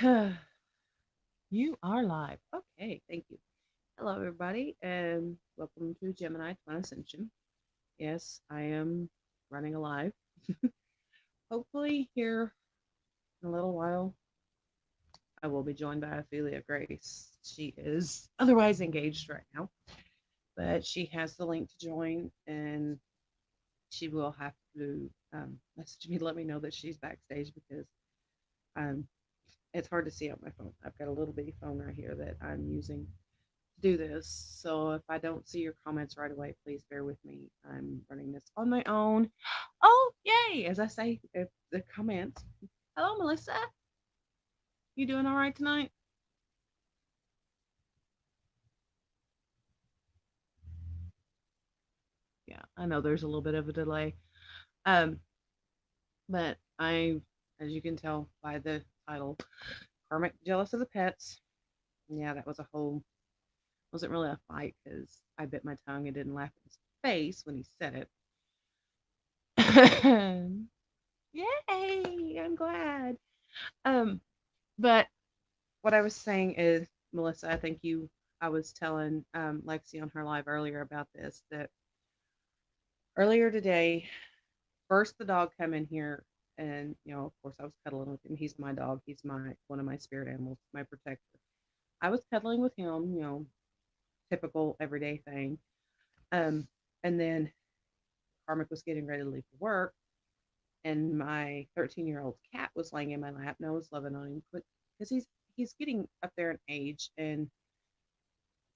You are live. Okay, thank you. Hello, everybody, and welcome to Gemini Twin Ascension. Yes, I am running a live. Hopefully, here in a little while, I will be joined by Ophelia Grace. She is otherwise engaged right now, but she has the link to join, and she will have to message me to let me know that she's backstage because um, it's hard to see on my phone. I've got a little bitty phone right here that I'm using do this. So if I don't see your comments right away, please bear with me. I'm running this on my own. Oh, yay! As I say, if the comments. Hello, Melissa. You doing all right tonight? Yeah, I know there's a little bit of a delay. Um, but as you can tell by the title, Karmic jealous of the pets. Yeah, that was a whole wasn't really a fight because I bit my tongue and didn't laugh in his face when he said it. Yay! I'm glad. Um, but what I was saying is, Melissa, I think I was telling Lexi on her live earlier about this, that earlier today, first the dog come in here, and of course, I was cuddling with him. He's my dog. He's my one of my spirit animals, my protector. I was cuddling with him, typical everyday thing. Um, and then Karmic was getting ready to leave for work, and my 13-year-old cat was laying in my lap, and I was loving on him, because he's getting up there in age, and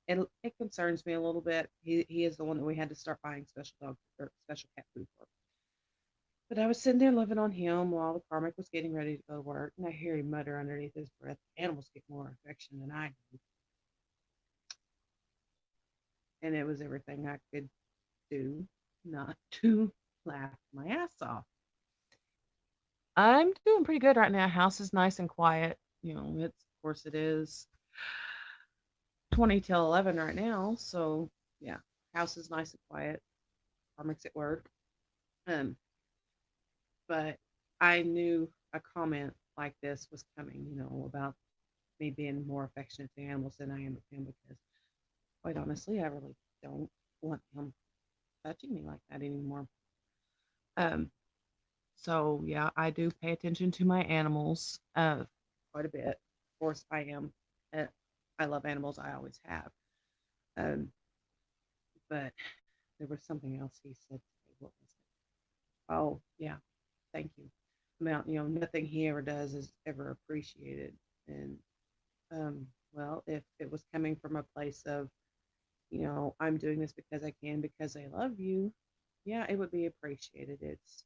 it concerns me a little bit. He is the one that we had to start buying special dog or special cat food for. But I was sitting there living on him while the karmic was getting ready to go to work, and I hear him mutter underneath his breath, "Animals get more affection than I do," and it was everything I could do not to laugh my ass off. I'm doing pretty good right now. House is nice and quiet. It's of course it is 20 till 11 right now, so yeah, house is nice and quiet. Karmic's at work. Um, but I knew a comment like this was coming, about me being more affectionate to animals than I am with him because, quite honestly, I really don't want him touching me like that anymore. Um, so yeah, I do pay attention to my animals quite a bit. Of course, I am. Uh, I love animals. I always have. Um, but there was something else he said today. What was it? Oh yeah, thank you. About nothing he ever does is ever appreciated, and well, if it was coming from a place of I'm doing this because I can because I love you, yeah, it would be appreciated. It's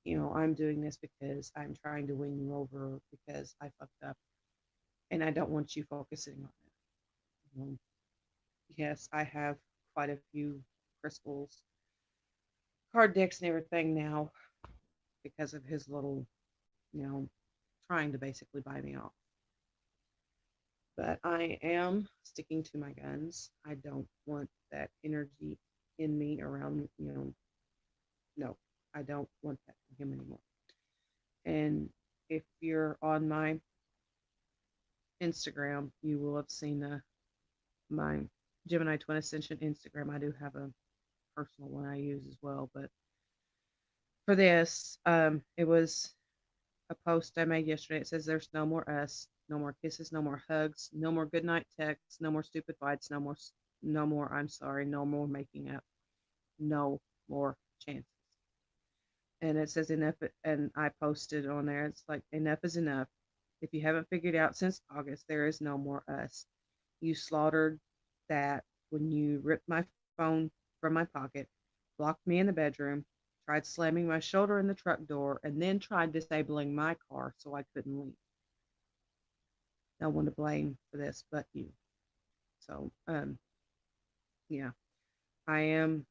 I'm doing this because I'm trying to win you over because I fucked up and I don't want you focusing on it. Yes, I have quite a few crystals, card decks, and everything now because of his little you know trying to basically buy me off. But I am sticking to my guns. I don't want that energy in me around, no, I don't want that from him anymore. And if you're on my Instagram, you will have seen my Gemini Twin Ascension Instagram. I do have a personal one I use as well. But for this, it was a post I made yesterday. It says, "There's no more us, no more kisses, no more hugs, no more goodnight texts, no more stupid fights, no more I'm sorry, no more making up, no more chances." And it says enough, and I posted on there. It's like, enough is enough. If you haven't figured out since August, there is no more us. You slaughtered that when you ripped my phone from my pocket, locked me in the bedroom, tried slamming my shoulder in the truck door, and then tried disabling my car so I couldn't leave. No one to blame for this but you. So, yeah, I am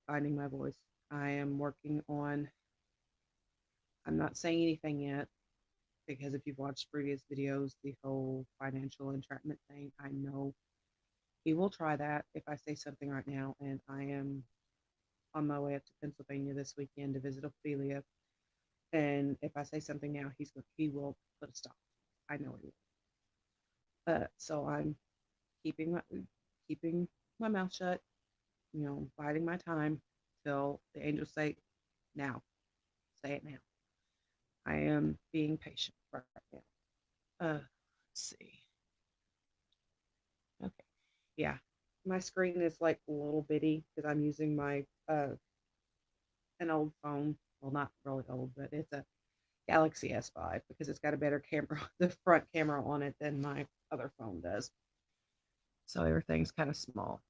finding my voice. I am working on, I'm not saying anything yet because if you've watched previous videos, the whole financial entrapment thing, I know he will try that if I say something right now. And I am on my way up to Pennsylvania this weekend to visit Ophelia. And if I say something now, he will put a stop. I know he will. So I'm keeping my keeping my mouth shut, biding my time till the angels say now, say it now. I am being patient right now. Let's see. Okay, yeah, my screen is like a little bitty because I'm using my an old phone. Well, not really old, but it's a Galaxy S5 because it's got a better camera, the front camera on it than my other phone does. So everything's kind of small.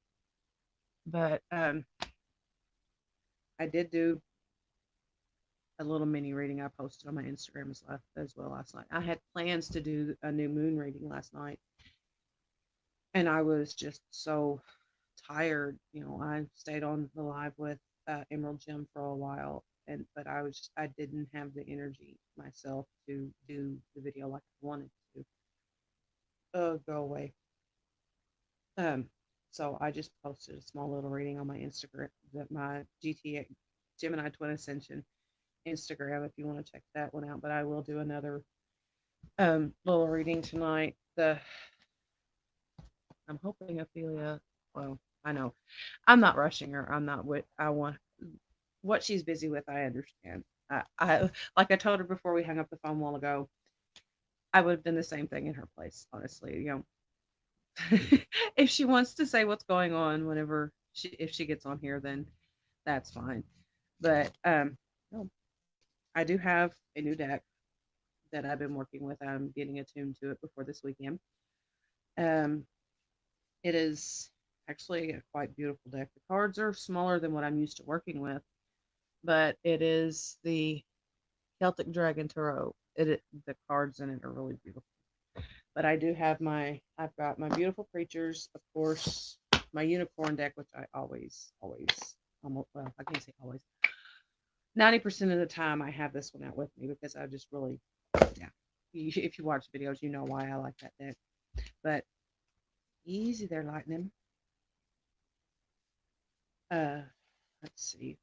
But I did do a little mini reading I posted on my Instagram as well last night. I had plans to do a new moon reading last night, and I was just so tired. I stayed on the live with Emerald Gym for a while, but I didn't have the energy myself to do the video like I wanted to. Oh, go away. Um, so I just posted a small little reading on my Instagram, that my GTA Gemini Twin Ascension Instagram, if you want to check that one out. But I will do another little reading tonight. I'm hoping Ophelia. Well, I know I'm not rushing her. I'm not what I want. What she's busy with, I understand. I like I told her before we hung up the phone a while ago. I would have done the same thing in her place, honestly. If she wants to say what's going on whenever if she gets on here, then that's fine. But no, I do have a new deck that I've been working with. I'm getting attuned to it before this weekend. Um, it is actually a quite beautiful deck. The cards are smaller than what I'm used to working with, but it is the Celtic Dragon Tarot. The cards in it are really beautiful. But I've got my beautiful creatures, of course, my unicorn deck, which I always, almost, well, I can't say always. 90% of the time, I have this one out with me because I just really, yeah. If you watch videos, you know why I like that deck. But easy there, Lightning. Uh, let's see.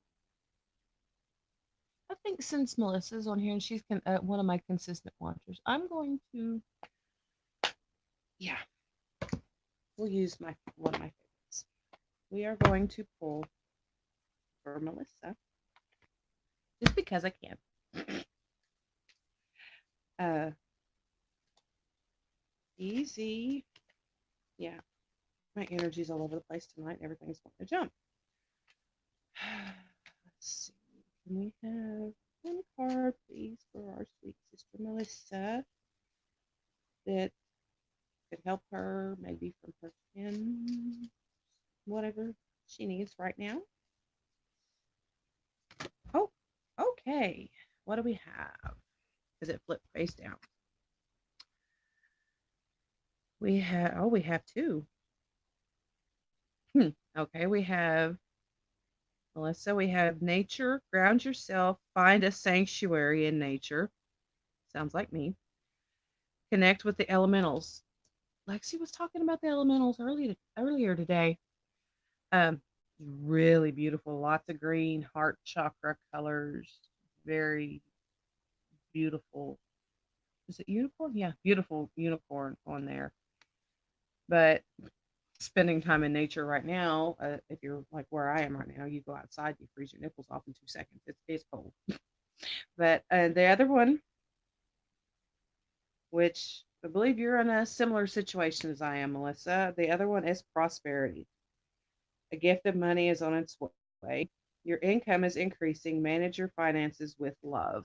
I think since Melissa's on here and she's one of my consistent watchers, I'm going to, yeah, we'll use one of my favorites. We are going to pull for Melissa just because I can. Uh, easy. Yeah, my energy's all over the place tonight. Everything's going to jump. Let's see. Can we have one card, please, for our sweet sister Melissa that could help her maybe from her skin, whatever she needs right now? Oh, okay. What do we have? Because it flipped face down. We have two. Okay, we have Melissa, we have nature, ground yourself, find a sanctuary in nature. Sounds like me. Connect with the elementals. Lexi was talking about the elementals earlier today. Um, really beautiful, lots of green, heart chakra colors, very beautiful. Is it unicorn? Yeah, beautiful unicorn on there. But spending time in nature right now, if you're like where I am right now, you go outside, you freeze your nipples off in 2 seconds. It's cold. But the other one, which I believe you're in a similar situation as I am, Melissa, the other one is prosperity. A gift of money is on its way. Your income is increasing. Manage your finances with love.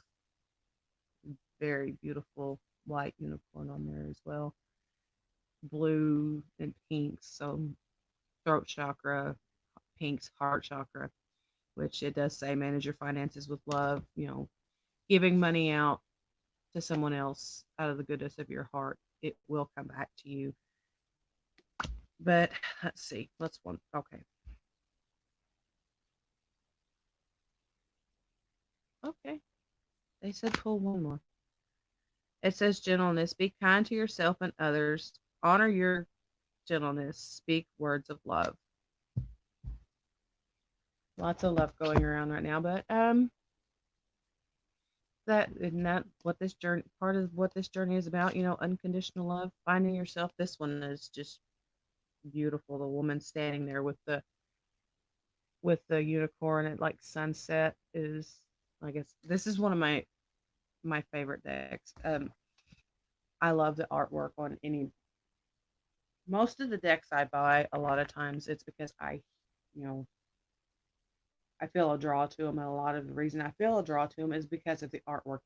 Very beautiful white unicorn on there as well. Blue and pink. So throat chakra, pink's heart chakra, which it does say manage your finances with love, giving money out to someone else out of the goodness of your heart. It will come back to you. But let's see. Let's one. Okay. Okay. They said pull one more. It says gentleness. Be kind to yourself and others. Honor your gentleness. Speak words of love. Lots of love going around right now, but that isn't that what this journey part of what this journey is about, unconditional love, finding yourself. This one is just beautiful. The woman standing there with the unicorn at like sunset is, I guess this is one of my favorite decks. I love the artwork on any most of the decks I buy. A lot of times it's because you know, I feel a draw to them, and a lot of the reason I feel a draw to them is because of the artwork.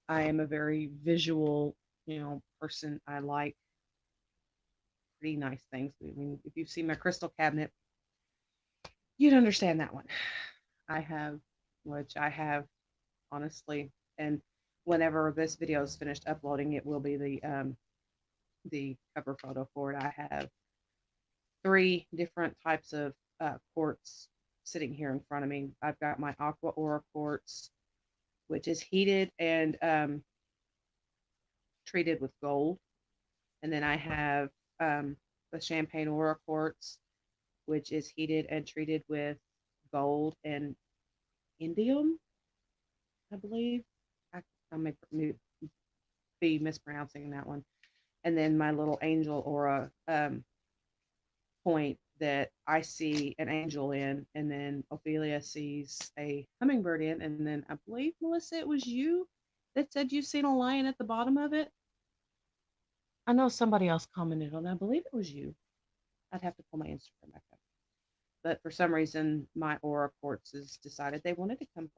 I am a very visual, person. I like pretty nice things. I mean, if you've seen my crystal cabinet, you'd understand that one. I have, which I have honestly, and whenever this video is finished uploading, it will be the cover photo for it. I have three different types of quartz sitting here in front of me. I've got my aqua aura quartz, which is heated and treated with gold, and then I have the champagne aura quartz, which is heated and treated with gold and indium, I believe. I may be mispronouncing that one. And then my little angel aura point that I see an angel in, and then Ophelia sees a hummingbird in, and then I believe, Melissa, it was you that said you've seen a lion at the bottom of it. I know somebody else commented on it. I believe it was you. I'd have to pull my Instagram back up. But for some reason, my aura quartzes decided they wanted to come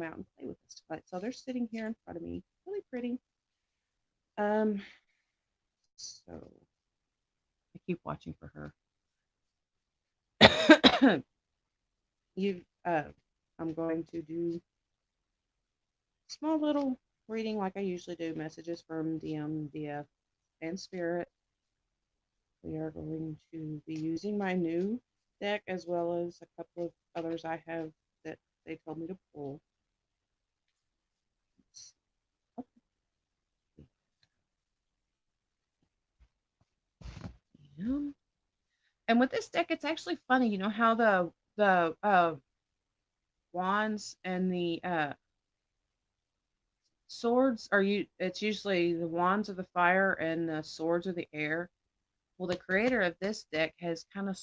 out and play with us tonight. So they're sitting here in front of me, really pretty. So I keep watching for her. you, I'm going to do small little reading like I usually do. Messages from DM, DF, and Spirit. We are going to be using my new deck as well as a couple of others I have that they told me to pull. Yeah. And with this deck, it's actually funny, how the wands and the swords are you. It's usually the wands of the fire and the swords of the air. Well, the creator of this deck has kind of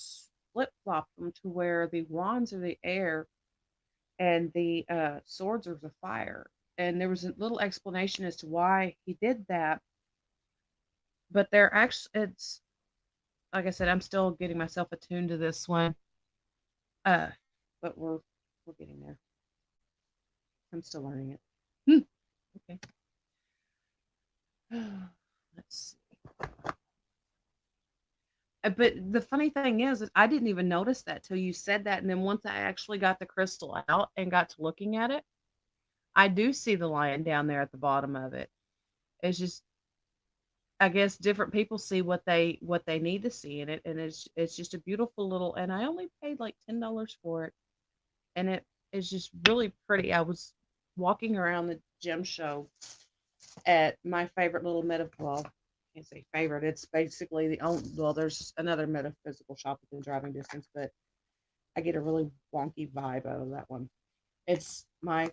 flip flopped them to where the wands are the air and the swords are the fire. And there was a little explanation as to why he did that. But they're actually, it's like I said, I'm still getting myself attuned to this one. Uh, but we're getting there. I'm still learning it. Okay. Let's see. But the funny thing is I didn't even notice that till you said that, and then once I actually got the crystal out and got to looking at it, I do see the lion down there at the bottom of it. It's just, I guess different people see what they need to see in it, and it's just a beautiful little. And I only paid like $10 for it, and it is just really pretty. I was walking around the gem show at my favorite little well, I can't say favorite. It's basically the only. Well, there's another metaphysical shop within driving distance, but I get a really wonky vibe out of that one. It's my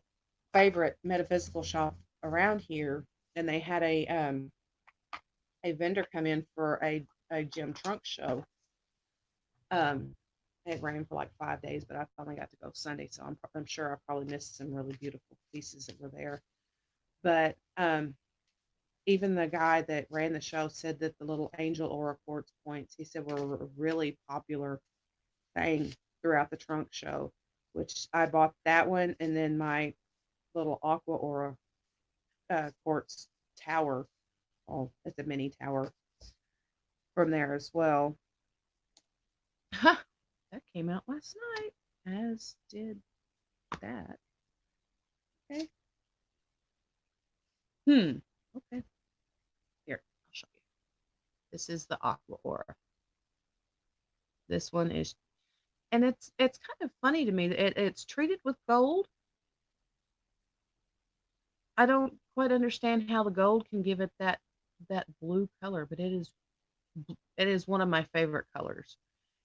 favorite metaphysical shop around here, and they had a vendor come in for a gem trunk show. Um, it ran for like 5 days, but I finally got to go Sunday, so I'm sure I probably missed some really beautiful pieces that were there. But even the guy that ran the show said that the little angel aura quartz points, he said, were a really popular thing throughout the trunk show, which I bought that one, and then my little aqua aura quartz tower. Oh, it's a mini tower from there as well. Huh, that came out last night, as did that. Okay. Okay. Here, I'll show you. This is the aqua aura. This one is, and it's kind of funny to me. It's treated with gold. I don't quite understand how the gold can give it that blue color, but it is one of my favorite colors.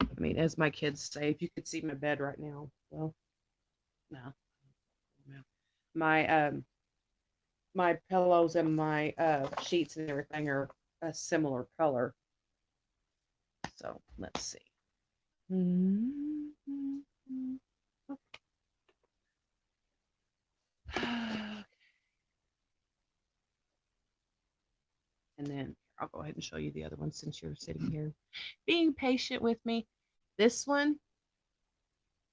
I mean, as my kids say, if you could see my bed right now, well, no. My my pillows and my sheets and everything are a similar color. So let's see. Mm-hmm. And then I'll go ahead and show you the other one since you're sitting here being patient with me. This one,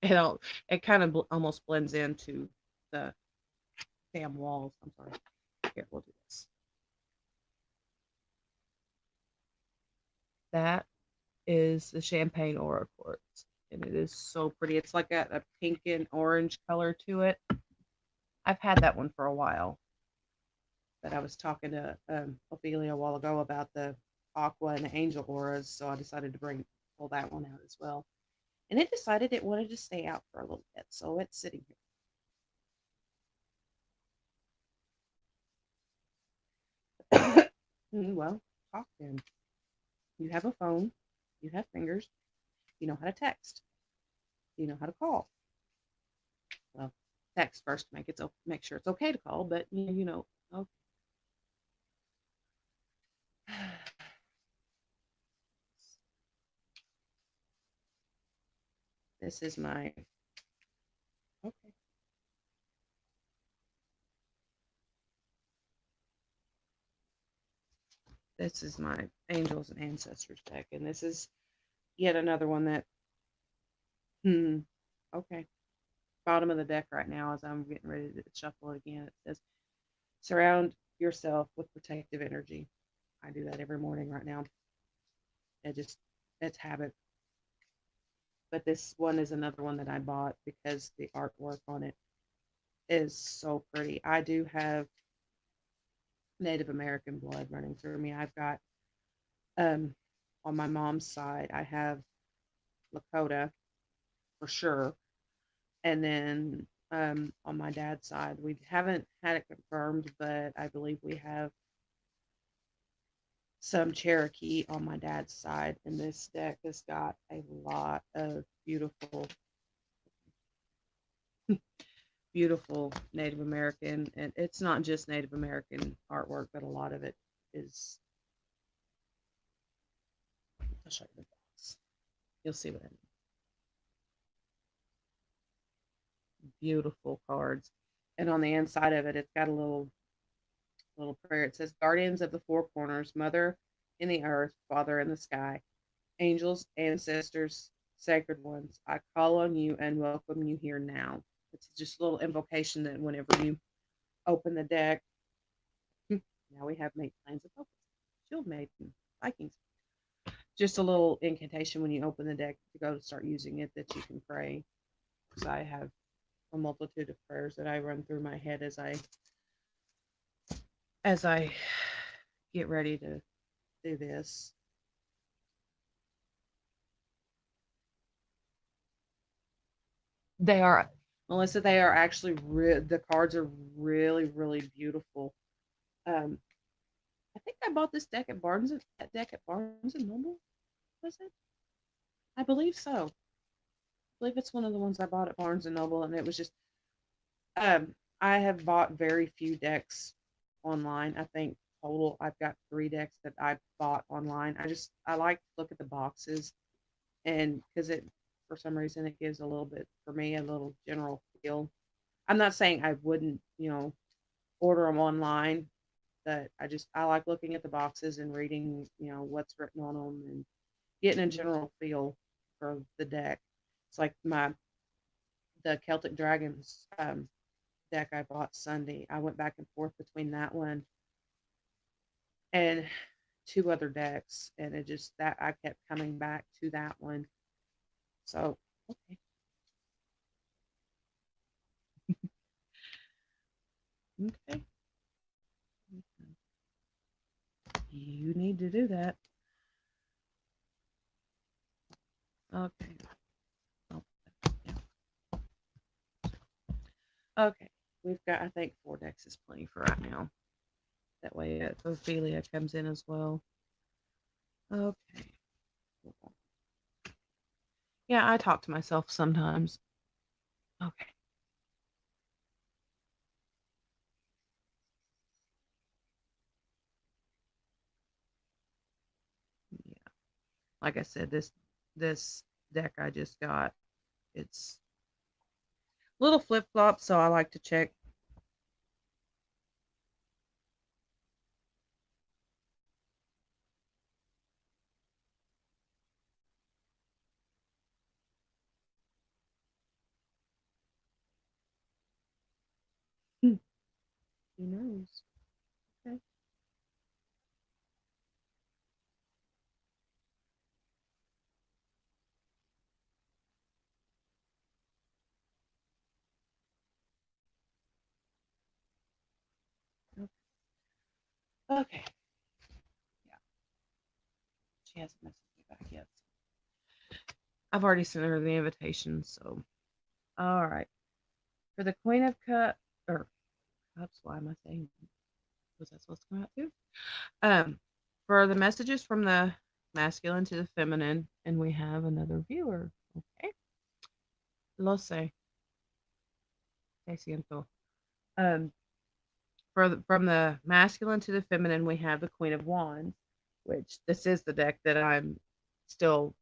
it kind of almost blends into the damn walls. I'm sorry. Here, we'll do this. That is the champagne aura quartz, and it is so pretty. It's like a pink and orange color to it. I've had that one for a while, but I was talking to Ophelia a while ago about the aqua and the angel auras, so I decided to pull that one out as well. And it decided it wanted to stay out for a little bit, so it's sitting here. Well, talk then. You have a phone, you have fingers, you know how to text, you know how to call. Well, text first to make sure it's okay to call, but okay. This is my okay. This is my angels and ancestors deck, and this is yet another one that okay. Bottom of the deck right now as I'm getting ready to shuffle it again. It says surround yourself with protective energy. I do that every morning right now. It's habit. But this one is another one that I bought because the artwork on it is so pretty. I do have Native American blood running through me. I've got um on my mom's side, I have Lakota for sure. And then on my dad's side, we haven't had it confirmed, but I believe we have some Cherokee on my dad's side. And this deck has got a lot of beautiful, beautiful Native American. And it's not just Native American artwork, but a lot of it is. I'll show you the box. You'll see what I mean. Beautiful cards. And on the inside of it, it's got a little prayer. It says, Guardians of the Four Corners, Mother in the earth, Father in the sky, angels, ancestors, sacred ones, I call on you and welcome you here now. It's just a little invocation that whenever you open the deck, now we have made plans of focus, shield maiden, Vikings. Just a little incantation when you open the deck to go to start using it that you can pray. Because I have a multitude of prayers that I run through my head as I get ready to do this. They are, Melissa. They are actually the cards are really, really beautiful. Um, I think I bought this deck at Barnes and Noble. Was it? I believe so. I believe it's one of the ones I bought at Barnes and Noble, and it was just. I have bought very few decks online. I think total I've got 3 decks that I bought online. I like to look at the boxes, and because it for some reason it gives a little bit for me a little general feel. I'm not saying I wouldn't order them online, but I like looking at the boxes and reading what's written on them and getting a general feel for the deck. It's like the Celtic Dragons deck I bought Sunday. I went back and forth between that one and 2 other decks, and it just that I kept coming back to that one. So okay. Okay. You need to do that. Okay. Oh, yeah. Okay. We've got, I think, 4 decks is plenty for right now. That way, Ophelia comes in as well. Okay. Yeah, I talk to myself sometimes. Okay. like I said, this deck I just got, it's little flip flop, so I like to check. Who knows? Okay. Okay. Yeah, she hasn't messaged me back yet. I've already sent her the invitation, so all right. For the Queen of Cups or Cups, why am I saying? Was that supposed to come out too? Um, for the messages from the masculine to the feminine, and we have another viewer. Okay, lo sé, te siento. Um, from the masculine to the feminine, we have the Queen of Wands, which this is the deck that I'm still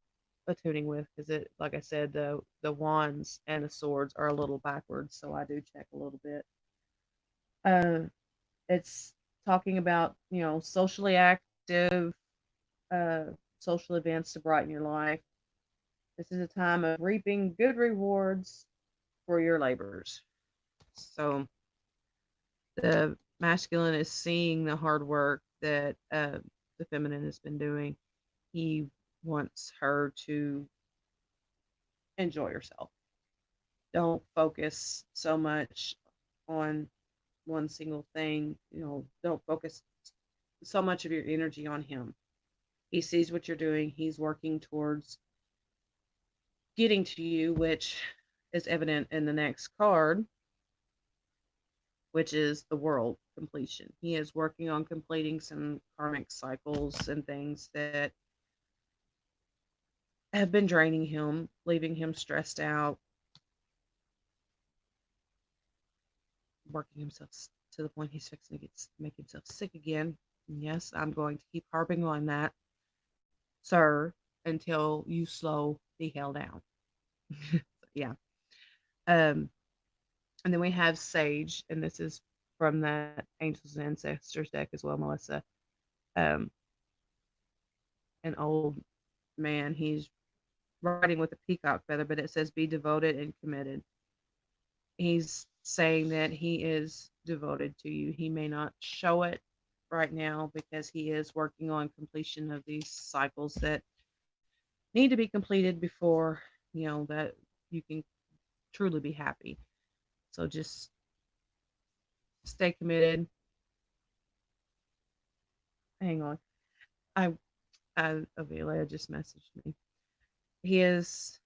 attuning with because it, like I said, the wands and the swords are a little backwards, so I do check a little bit. Uh, it's talking about socially active, uh, social events to brighten your life. This is a time of reaping good rewards for your labors. So the masculine is seeing the hard work that the feminine has been doing. He wants her to enjoy herself. Don't focus so much on one single thing. Don't focus so much of your energy on him. He sees what you're doing. He's working towards getting to you, which is evident in the next card, which is the world completion. He is working on completing some karmic cycles and things that have been draining him, leaving him stressed out, working himself to the point he's fixing to make himself sick again. And yes, I'm going to keep harping on that, sir, until you slow the hell down. Yeah. Um, and then we have Sage, and this is from that Angels and Ancestors deck as well, Melissa. Um, an old man. He's riding with a peacock feather, but it says be devoted and committed. He's saying that he is devoted to you. He may not show it right now because he is working on completion of these cycles that need to be completed before, that you can truly be happy. So just stay committed. Hang on. I, Avila just messaged me. He is,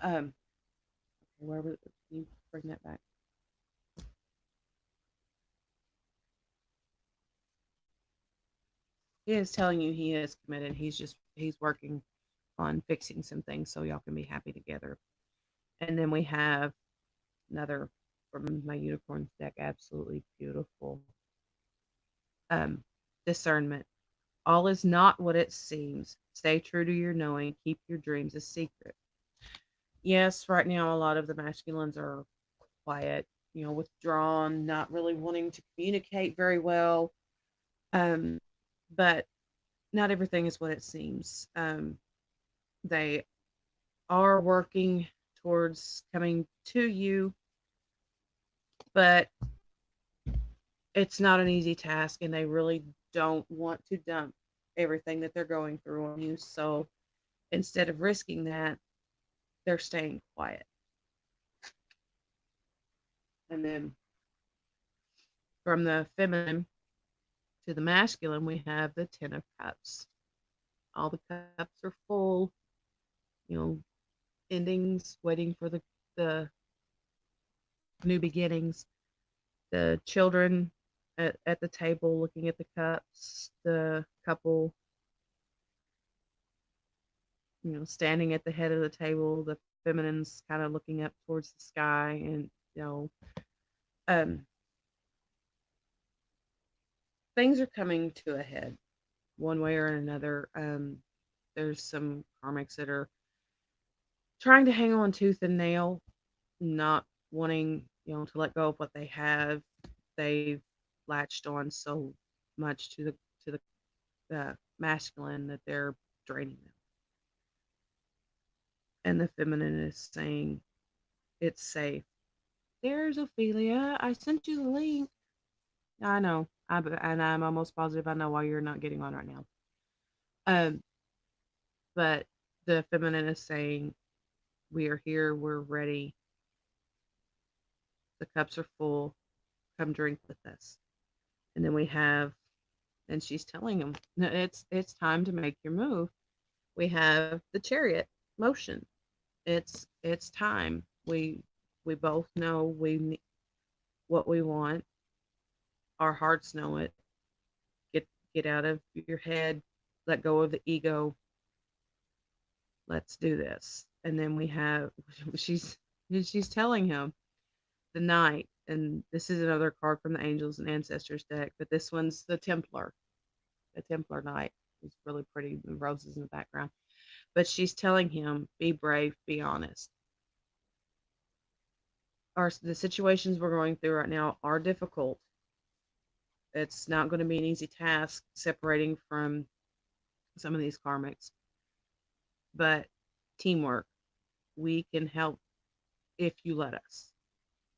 um, where was, can you bring that back? He is telling you he is committed. He's working on fixing some things so y'all can be happy together. And then we have another from my unicorns deck, absolutely beautiful. Um, Discernment. All is not what it seems. Stay true to your knowing. Keep your dreams a secret. Yes, right now a lot of the masculines are quiet, withdrawn, not really wanting to communicate very well. Um, but not everything is what it seems. They are working towards coming to you, but it's not an easy task, and they really don't want to dump everything that they're going through on you. So instead of risking that, they're staying quiet. And then from the feminine to the masculine, we have the Ten of Cups. All the cups are full, you know, endings, waiting for the new beginnings. The children at the table looking at the cups, the couple, standing at the head of the table, the feminine's kind of looking up towards the sky, and um, things are coming to a head one way or another. There's some karmics that are trying to hang on tooth and nail, not wanting, to let go of what they have. They've latched on so much to the masculine that they're draining them. And the feminine is saying it's safe. There's Ophelia. I sent you the link. I know. And I'm almost positive I know why you're not getting on right now. Um, but the feminine is saying, we are here, we're ready, the cups are full, come drink with us. And then we have, and she's telling him, "No, it's time to make your move." We have the chariot motion. It's time. We both know what we want. Our hearts know it. Get get out of your head. Let go of the ego. Let's do this. And then we have she's telling him the knight, and this is another card from the angels and ancestors deck, but this one's the Templar knight. It's really pretty, the roses in the background. But she's telling him, be brave, be honest. The situations we're going through right now are difficult. It's not going to be an easy task separating from some of these karmics, but teamwork. We can help if you let us.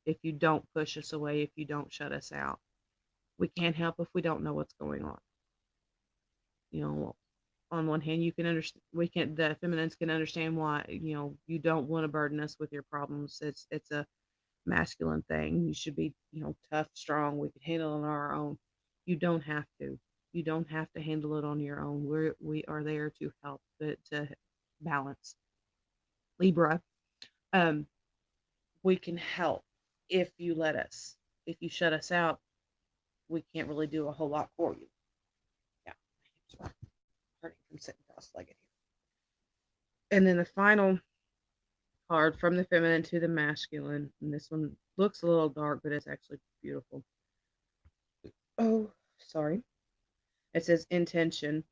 If you don't push us away, if you don't shut us out. We can't help if we don't know what's going on. You know, on one hand, you can understand, the feminines can understand why, you don't want to burden us with your problems. It's a masculine thing. You should be, tough, strong. We can handle it on our own. You don't have to. You don't have to handle it on your own. We are there to help, to balance. Libra, um, we can help if you let us. If you shut us out, we can't really do a whole lot for you. Yeah, my hips are hurting from sitting cross-legged here. And then the final card from the feminine to the masculine, and this one looks a little dark, but it's actually beautiful. Oh, sorry. It says intention.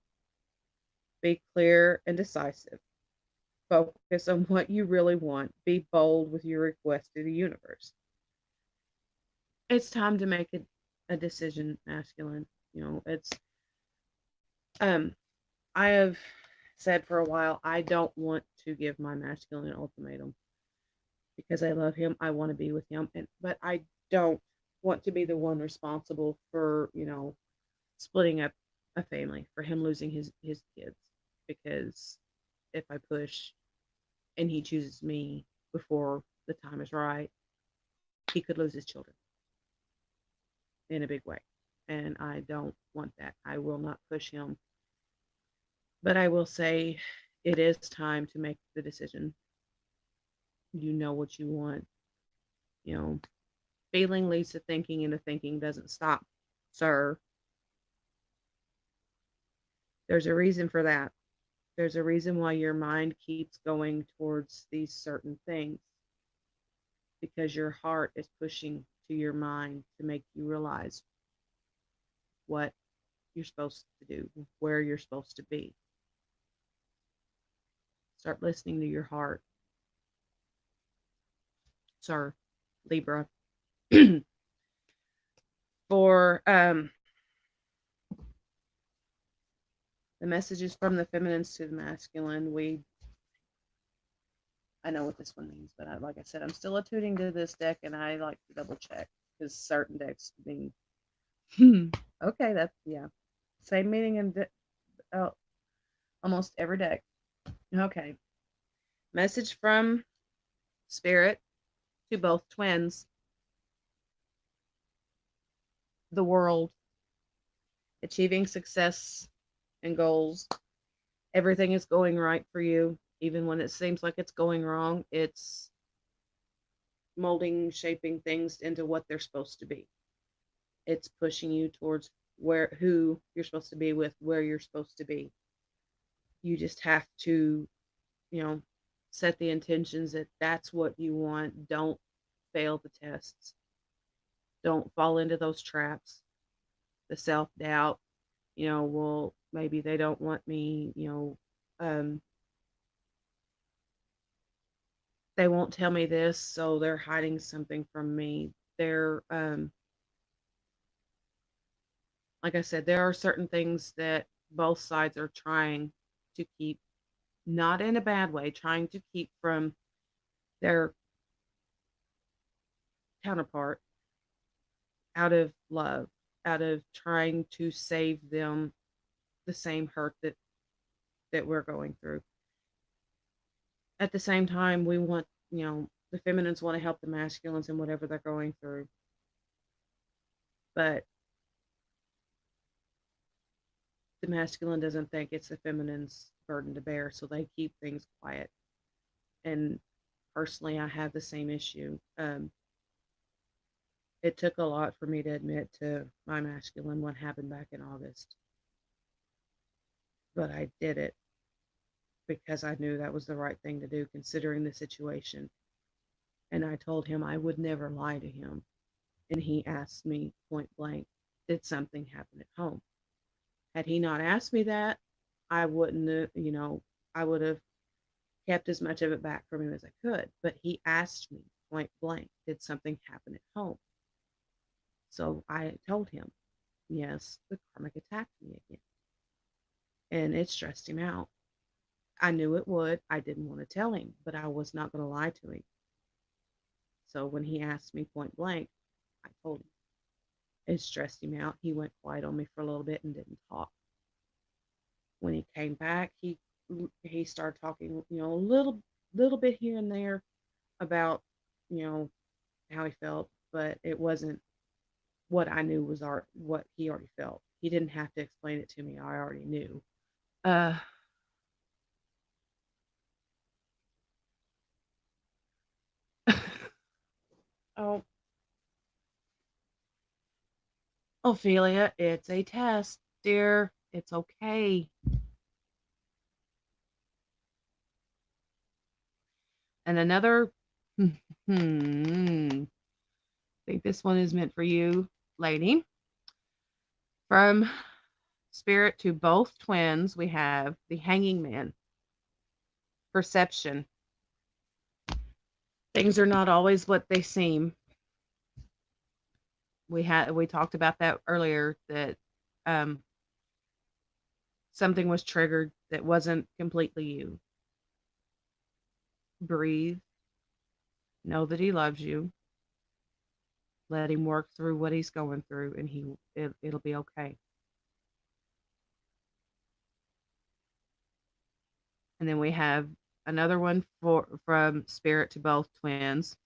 Be clear and decisive. Focus on what you really want. Be bold with your request to the universe. It's time to make a decision, masculine. It's um I have said for a while I don't want to give my masculine an ultimatum because I love him. I want to be with him, but I don't want to be the one responsible for, splitting up a family, for him losing his kids, because if I push and he chooses me before the time is right, he could lose his children in a big way. And I don't want that. I will not push him. But I will say it is time to make the decision. You know what you want. You know, feeling leads to thinking, and the thinking doesn't stop, sir. There's a reason for that. There's a reason why your mind keeps going towards these certain things, because your heart is pushing to your mind to make you realize what you're supposed to do, where you're supposed to be. Start listening to your heart, sir, Libra. For the messages from the feminines to the masculine, I know what this one means, but like I said, I'm still attuning to this deck, and I like to double check because certain decks mean. Okay, that's, yeah, same meaning in almost every deck. Okay, message from spirit to both twins. The world, achieving success and goals. Everything is going right for you, even when it seems like it's going wrong. It's molding, shaping things into what they're supposed to be. It's pushing you towards who you're supposed to be with, where you're supposed to be. You just have to you know, set the intentions that that's what you want. Don't fail the tests. Don't fall into those traps. The self doubt, well, maybe they don't want me, they won't tell me this, so they're hiding something from me. They're, like I said, there are certain things that both sides are trying to keep, not in a bad way, trying to keep from their counterpart out of love, out of trying to save them the same hurt that we're going through. At the same time, we want, the feminines want to help the masculines in whatever they're going through, but the masculine doesn't think it's the feminine's burden to bear, so they keep things quiet. And personally, I have the same issue. It took a lot for me to admit to my masculine what happened back in August, but I did it because I knew that was the right thing to do considering the situation. And I told him I would never lie to him. And he asked me point blank, did something happen at home? Had he not asked me that, I wouldn't have, I would have kept as much of it back from him as I could. But he asked me point blank, did something happen at home? So I told him, yes, the karmic attacked me again. And it stressed him out. I knew it would. I didn't want to tell him, but I was not going to lie to him. So when he asked me point blank, I told him. It stressed him out. He went quiet on me for a little bit and didn't talk. When he came back, he started talking, a little bit here and there about, you know, how he felt, but it wasn't what I knew was what he already felt. He didn't have to explain it to me. I already knew. Uh oh, Ophelia, it's a test, dear. It's okay. And another I think this one is meant for you, lady. From spirit to both twins, we have the hanging man. Perception. Things are not always what they seem. We talked about that earlier, that um, something was triggered that wasn't completely you. Breathe. Know that he loves you. Let him work through what he's going through, and it'll be okay. And then we have another one from spirit to both twins.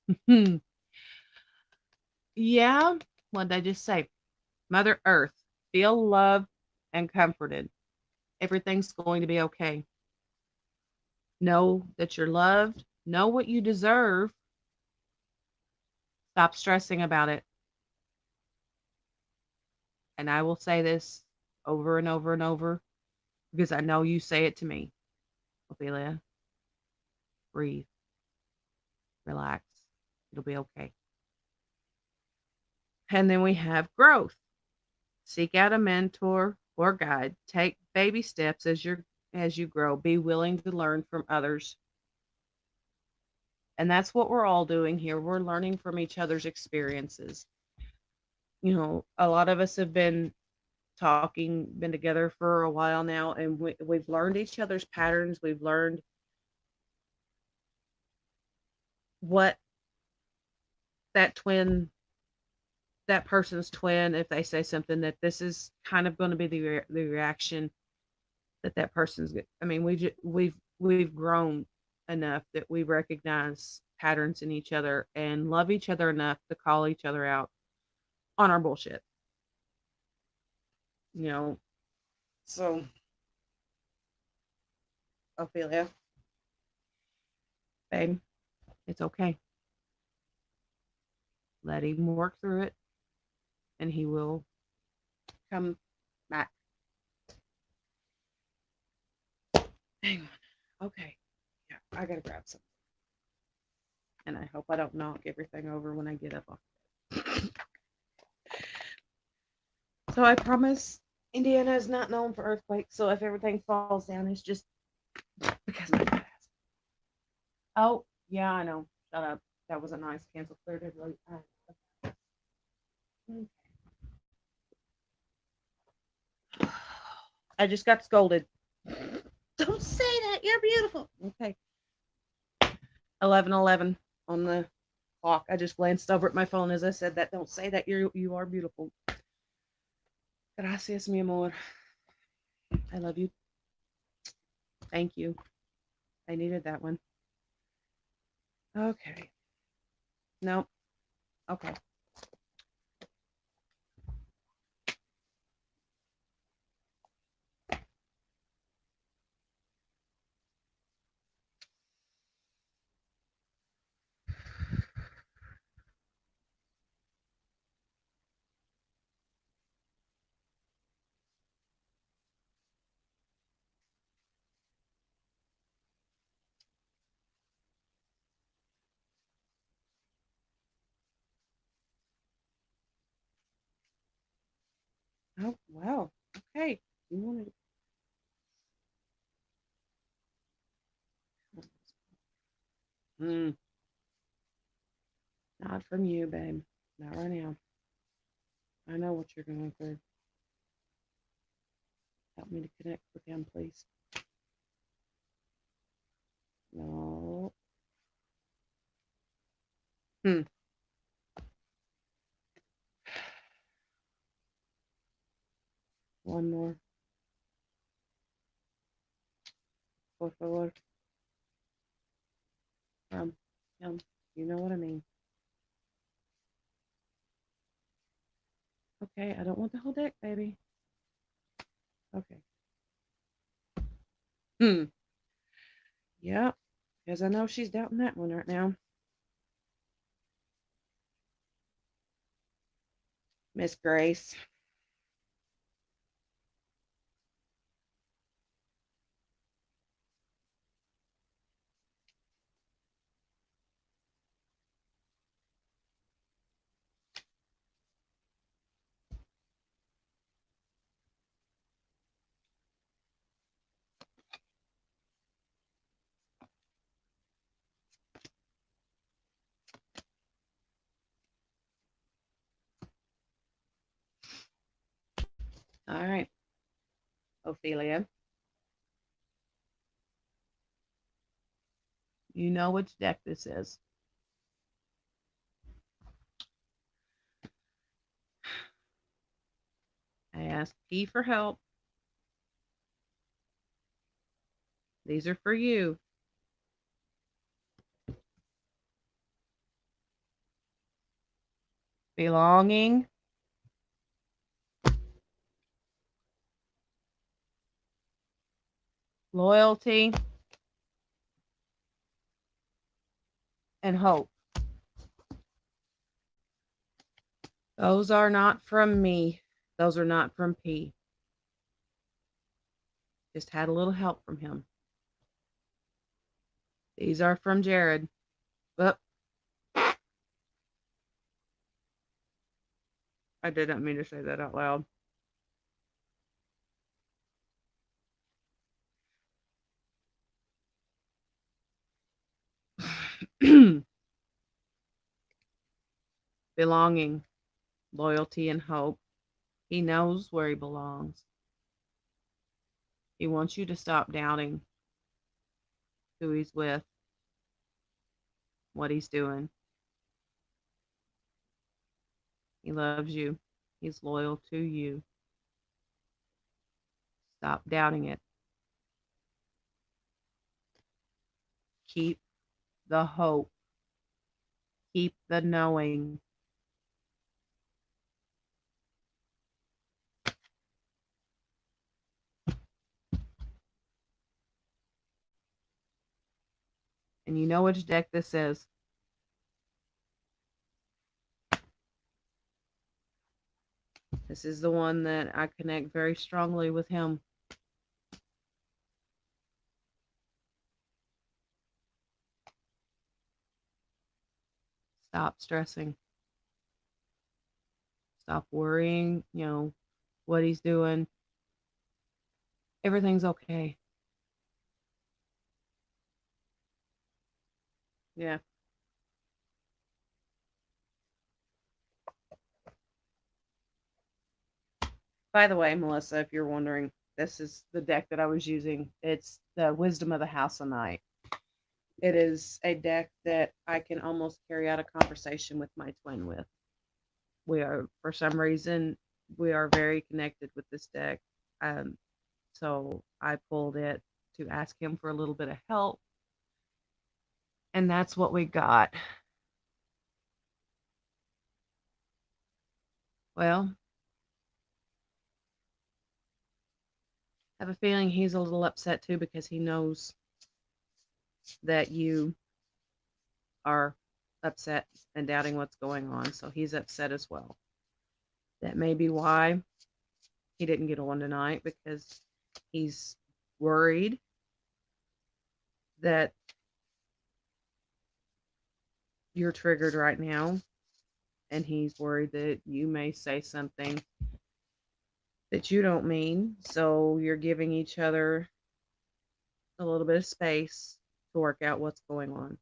Yeah, what did I just say? Mother Earth, feel loved and comforted. Everything's going to be okay. Know that you're loved. Know what you deserve. Stop stressing about it. And I will say this over and over and over because I know you say it to me. Ophelia, breathe, relax. It'll be okay. And then we have growth. Seek out a mentor or guide. Take baby steps as you grow. Be willing to learn from others. And that's what we're all doing here. We're learning from each other's experiences. A lot of us have been together for a while now, and we've learned each other's patterns. We've learned what that twin, that person's twin, if they say something, that this is kind of going to be the reaction that person's. I mean, we've grown enough that we recognize patterns in each other and love each other enough to call each other out on our bullshit. You know, so Ophelia, babe, it's okay. Let him work through it, and he will come back. Hang on. Okay. Yeah. I gotta grab some. And I hope I don't knock everything over when I get up off. So I promise Indiana is not known for earthquakes, so if everything falls down, it's just because my dad has. Oh, yeah, I know. Shut up. That was a nice cancel clear to delete. I just got scolded. Don't say that. You're beautiful. Okay. 11:11 on the clock. I just glanced over at my phone as I said that. Don't say that. You are beautiful. Gracias, mi amor. I love you. Thank you. I needed that one. Okay. Nope. Okay. Oh, wow. Okay. You wanted. Mm, not from you, babe. Not right now. I know what you're going through. Help me to connect with him, please. No. Hmm. One more. Por favor. Him. You know what I mean. Okay, I don't want the whole deck, baby. Okay. Hmm. Yep. Because I know she's doubting that one right now. Miss Grace. All right. Ophelia. You know which deck this is. I asked P for help. These are for you. Belonging. Loyalty. And hope. Those are not from me. Those are not from P. Just had a little help from him. These are from Jared. But I didn't mean to say that out loud. Belonging, loyalty, and hope. He knows where he belongs. He wants you to stop doubting who he's with, what he's doing. He loves you. He's loyal to you. Stop doubting it. Keep the hope. Keep the knowing. And you know which deck this is. This is the one that I connect very strongly with him. Stop stressing. Stop worrying, what he's doing. Everything's okay. Yeah. By the way, Melissa, if you're wondering, this is the deck that I was using. It's the Wisdom of the House of Night. It is a deck that I can almost carry out a conversation with my twin with. We are, for some reason, we are very connected with this deck. Um, so I pulled it to ask him for a little bit of help, and that's what we got. Well, I have a feeling he's a little upset too because he knows that you are upset and doubting what's going on. So he's upset as well. That may be why he didn't get on tonight, because he's worried that you're triggered right now, and he's worried that you may say something that you don't mean. So you're giving each other a little bit of space to work out what's going on.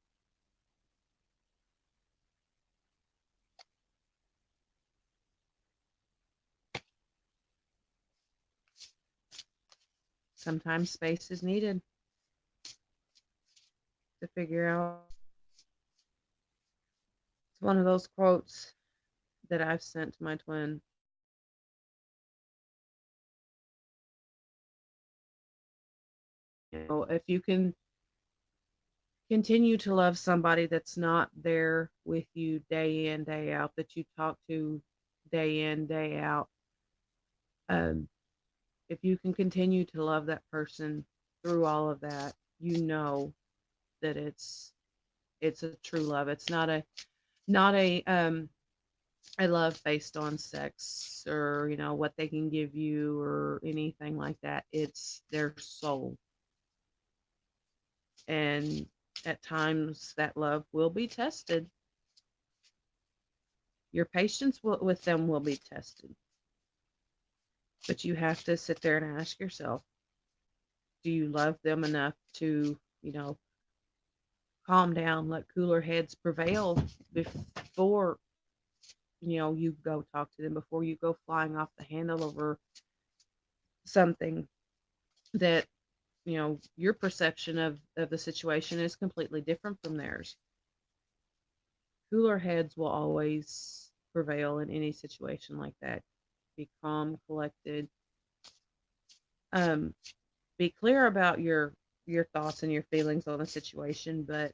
Sometimes space is needed to figure out. It's one of those quotes that I've sent to my twin. If you can continue to love somebody that's not there with you day in, day out, that you talk to day in, day out, um, if you can continue to love that person through all of that, you know that it's a true love. It's not a love based on sex, or what they can give you or anything like that. It's their soul. And at times that love will be tested. Your patience with them will be tested. But you have to sit there and ask yourself, do you love them enough to, calm down, let cooler heads prevail before, you go talk to them, before you go flying off the handle over something that, your perception of the situation is completely different from theirs. Cooler heads will always prevail in any situation like that. Be calm, collected. Um, be clear about your thoughts and your feelings on the situation, but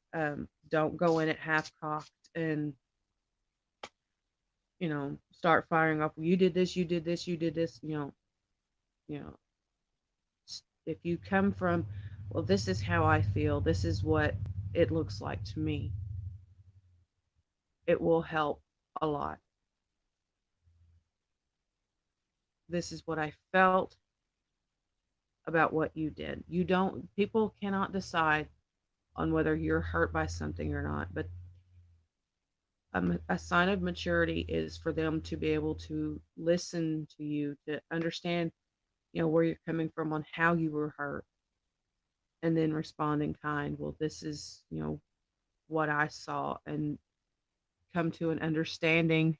don't go in it half cocked and start firing off. You did this, you did this, you did this. You know. If you come from, well, this is how I feel. This is what it looks like to me. It will help a lot. This is what I felt about what you did. You don't. People cannot decide on whether you're hurt by something or not, but a sign of maturity is for them to be able to listen to you, to understand, where you're coming from, on how you were hurt, and then respond in kind. Well, this is, what I saw, and come to an understanding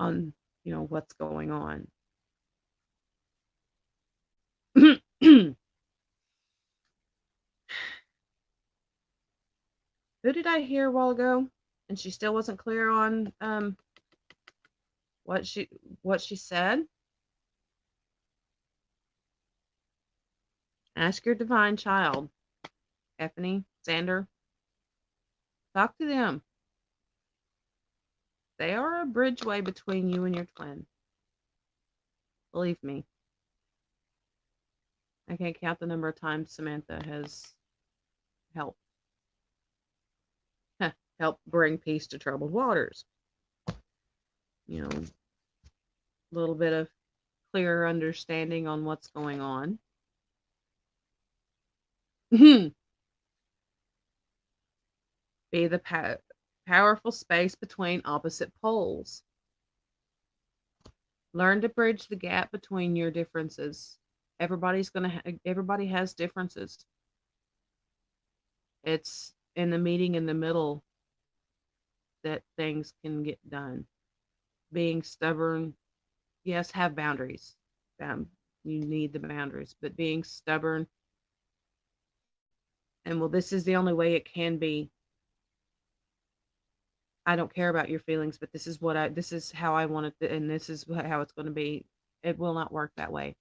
on, what's going on. Who did I hear a while ago? And she still wasn't clear on what she said. Ask your divine child, Effany, Xander. Talk to them. They are a bridgeway between you and your twin. Believe me. I can't count the number of times Samantha has helped help bring peace to troubled waters. A little bit of clearer understanding on what's going on. Be Be the powerful space between opposite poles. Learn to bridge the gap between your differences. Everybody has differences. It's in the meeting in the middle that things can get done. Being stubborn, yes, have boundaries. You need the boundaries, but being stubborn, and well, this is the only way it can be. I don't care about your feelings, but this is how I want it, and this is how it's going to be. It will not work that way.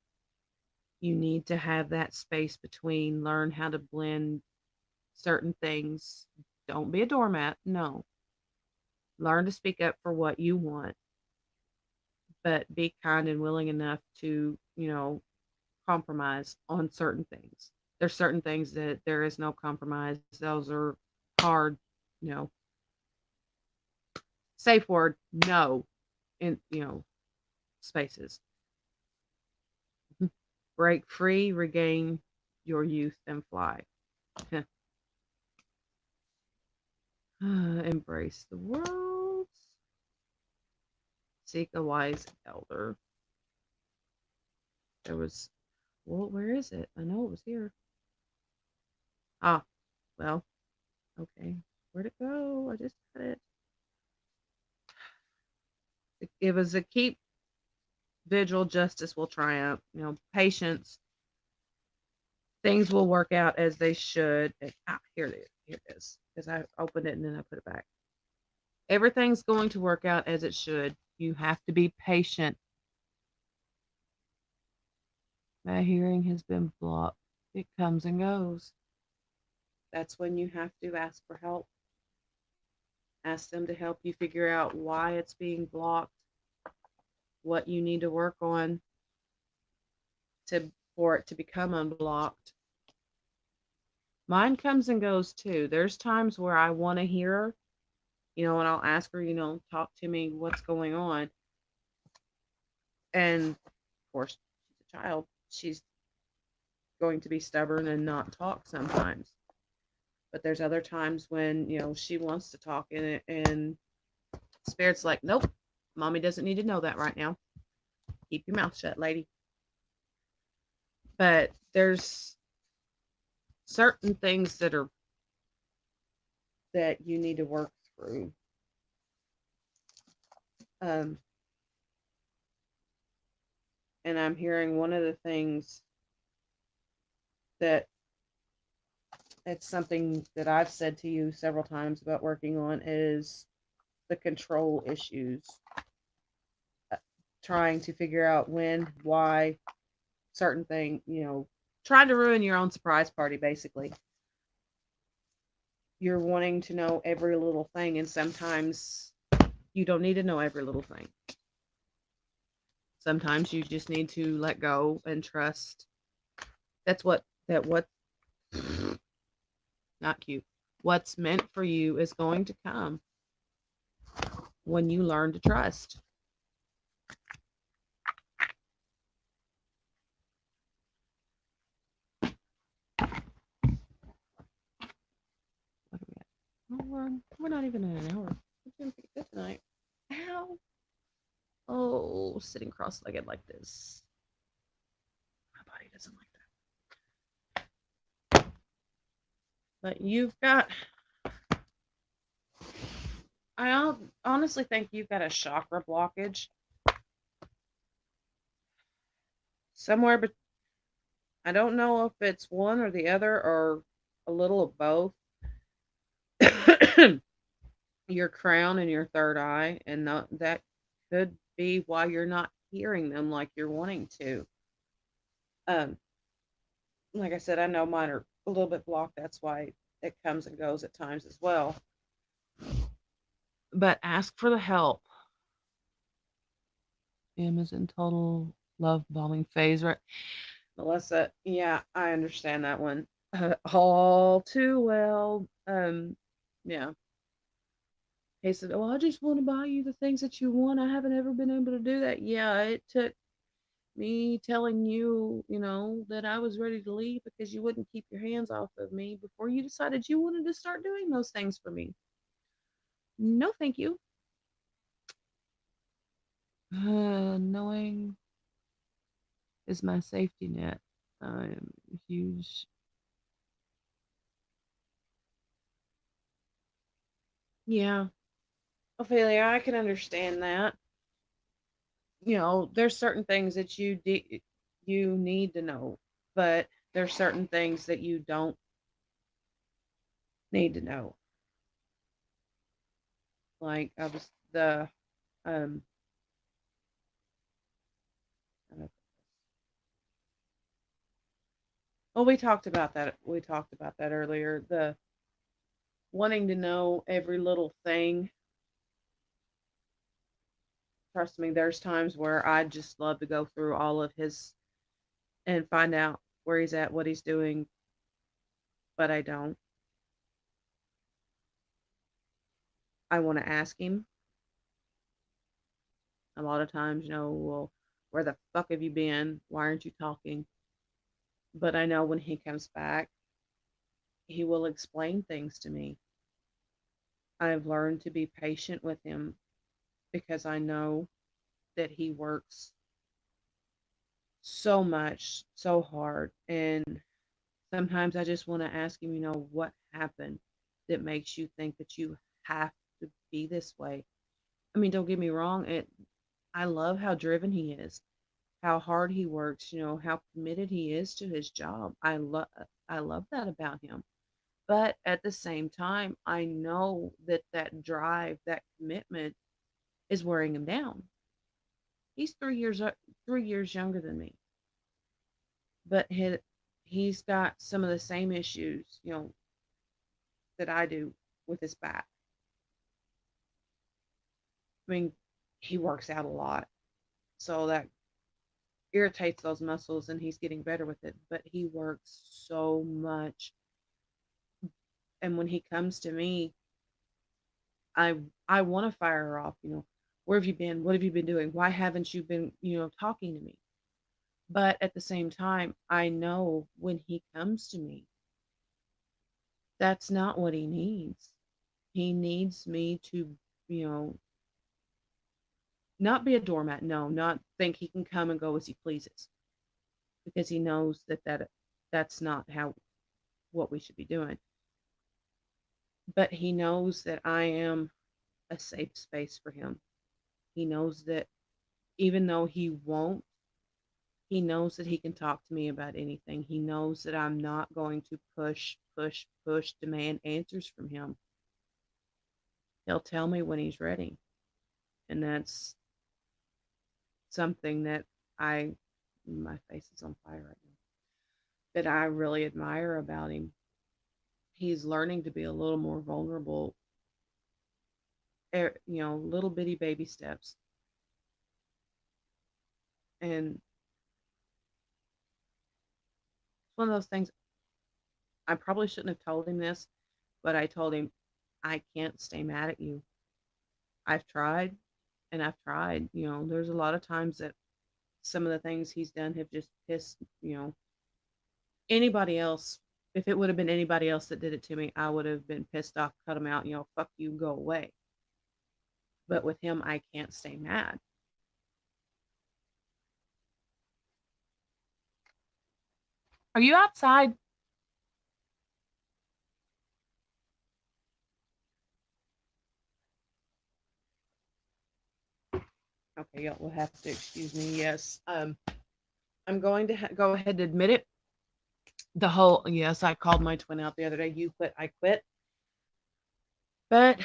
You need to have that space between, learn how to blend certain things. Don't be a doormat. No. Learn to speak up for what you want, but be kind and willing enough to, compromise on certain things. There's certain things that there is no compromise. Those are hard, you know, safe word, no, in, spaces. Break free, regain your youth, and fly. Embrace the world. Seek a wise elder. There was, well, where is it? I know it was here. Ah, well, okay. Where'd it go? I just got it. It was a keep vigil, justice will triumph. Patience, things will work out as they should. Here it is. Here it is. Because I opened it and then I put it back. Everything's going to work out as it should. You have to be patient. My hearing has been blocked. It comes and goes. That's when you have to ask for help. Ask them to help you figure out why it's being blocked, what you need to work on for it to become unblocked. Mine comes and goes too. There's times where I want to hear her, and I'll ask her, talk to me, what's going on. And of course, she's a child. She's going to be stubborn and not talk sometimes. But there's other times when, she wants to talk and Spirit's like, nope, mommy doesn't need to know that right now. Keep your mouth shut, lady. But there's certain things that you need to work through. And I'm hearing one of the things that it's something that I've said to you several times about working on is the control issues. Trying to figure out when, why, certain thing, trying to ruin your own surprise party, basically. You're wanting to know every little thing, and sometimes you don't need to know every little thing. Sometimes you just need to let go and trust. What not cute. What's meant for you is going to come when you learn to trust. What are we at? Oh, we're not even at an hour. We're doing pretty good tonight. Ow. Oh, sitting cross-legged like this. My body doesn't like that. But you've got, I honestly think you've got a chakra blockage. Somewhere, but I don't know if it's one or the other or a little of both. Your crown and your third eye, and that could be why you're not hearing them like you're wanting to. Um, like I said, I know mine are a little bit blocked. That's why it comes and goes at times as well. But ask for the help. Em is in total love bombing phase, right? Melissa, yeah, I understand that one all too well. Yeah. He said, "Oh, I just want to buy you the things that you want. I haven't ever been able to do that." Yeah, it took me telling you, that I was ready to leave because you wouldn't keep your hands off of me before you decided you wanted to start doing those things for me. No, thank you. Knowing is my safety net. I'm huge. Yeah, Ophelia, I can understand that. There's certain things that you need to know, but there's certain things that you don't need to know. Like I was the um uh, well, we talked about that earlier. The wanting to know every little thing. Trust me, there's times where I just love to go through all of his and find out where he's at, what he's doing, but I don't. I want to ask him a lot of times, well, where the fuck have you been? Why aren't you talking? But I know when he comes back, he will explain things to me. I've learned to be patient with him because I know that he works so much, so hard. And sometimes I just want to ask him, what happened that makes you think that you have to be this way? I mean, don't get me wrong, I love how driven he is, how hard he works, how committed he is to his job. I love that about him. But at the same time, I know that that drive, that commitment is wearing him down. He's 3 years younger than me, but he's got some of the same issues, that I do with his back. I mean, he works out a lot, so that irritates those muscles, and he's getting better with it. But he works so much, and when he comes to me, I I want to fire her off. Where have you been? What have you been doing? Why haven't you been, talking to me? But at the same time, I know when he comes to me, that's not what he needs. He needs me to, you know, not be a doormat. No, not think he can come and go as he pleases, because he knows that's not how what we should be doing. But he knows that I am a safe space for him. He knows that even though he won't, he knows that he can talk to me about anything. He knows that I'm not going to push, push, push, demand answers from him. He'll tell me when he's ready. And that's something that I, my face is on fire right now, that I really admire about him. He's learning to be a little more vulnerable, little bitty baby steps. And it's one of those things, I probably shouldn't have told him this, but I told him, I can't stay mad at you. I've tried and I've tried. There's a lot of times that some of the things he's done have just pissed, anybody else. If it would have been anybody else that did it to me, I would have been pissed off, cut him out, fuck you, go away. But with him, I can't stay mad. Are you outside? Okay, y'all will have to excuse me. Yes, I'm going to go ahead and admit it. Yes, I called my twin out the other day. You quit, I quit. But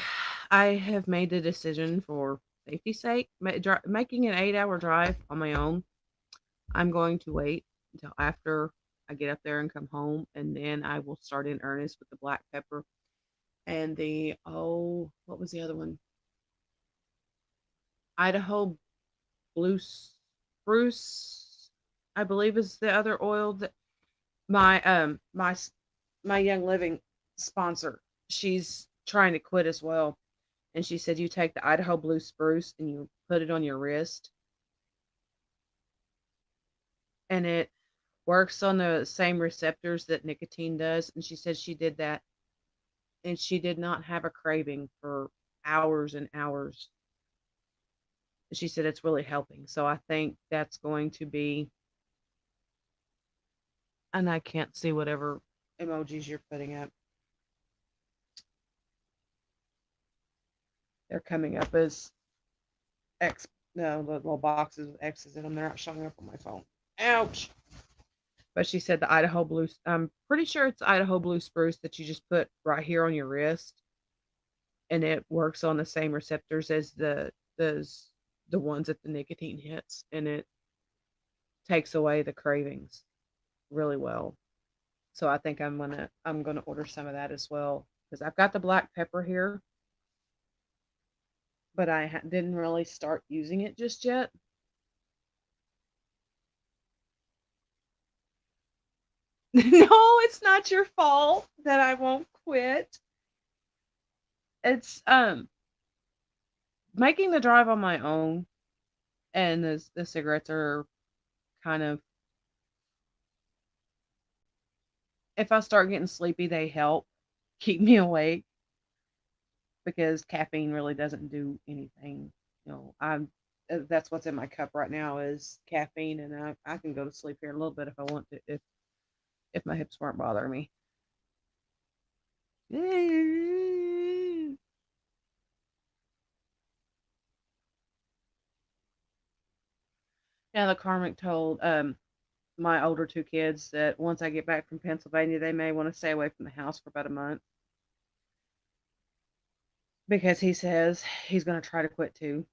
I have made the decision for safety's sake, making an 8-hour drive on my own. I'm going to wait until after I get up there and come home, and then I will start in earnest with the black pepper and what was the other one? Idaho blue spruce, I believe, is the other oil that my Young Living sponsor. She's trying to quit as well, and she said you take the Idaho blue spruce and you put it on your wrist, and it works on the same receptors that nicotine does. And she said she did that, and she did not have a craving for. hours and hours. She said it's really helping. So I think that's going to be, and I can't see whatever emojis you're putting up. They're coming up as X, no, the little boxes with X's in them. They're not showing up on my phone. Ouch. But she said the Idaho blue, I'm pretty sure it's Idaho blue spruce that you just put right here on your wrist, and it works on the same receptors as those the ones that the nicotine hits, and it takes away the cravings really well. So I think I'm gonna order some of that as well because I've got the black pepper here, but I didn't really start using it just yet. No, it's not your fault that I won't quit. It's making the drive on my own, and the cigarettes are kind of, if I start getting sleepy, they help keep me awake because caffeine really doesn't do anything. I'm that's what's in my cup right now is caffeine, and I can go to sleep here in a little bit if I want to, if my hips weren't bothering me. Yeah, the Karmic told my older two kids that once I get back from Pennsylvania, they may want to stay away from the house for about a month because he says he's going to try to quit too.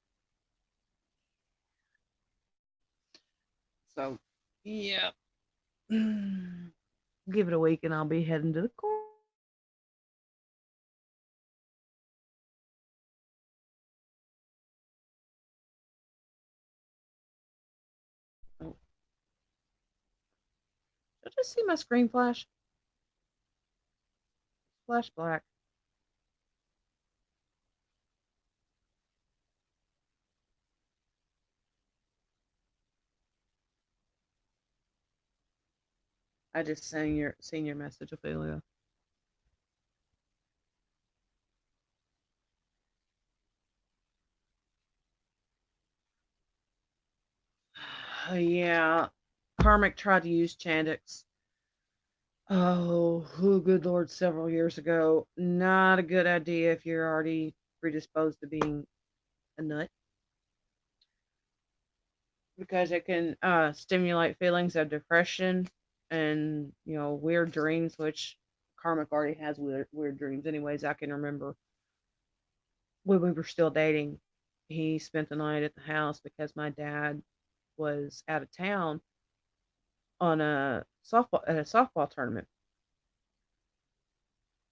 So, yeah. Give it a week and I'll be heading to the court. Oh, did I just see my screen flash? Flash black. I just seen your message, Ophelia. Yeah, Karmic tried to use Chandix. Oh, good lord, several years ago. Not a good idea if you're already predisposed to being a nut because it can stimulate feelings of depression and weird dreams, which Karmic already has weird dreams. Anyways, I can remember when we were still dating, he spent the night at the house because my dad was out of town on a softball tournament.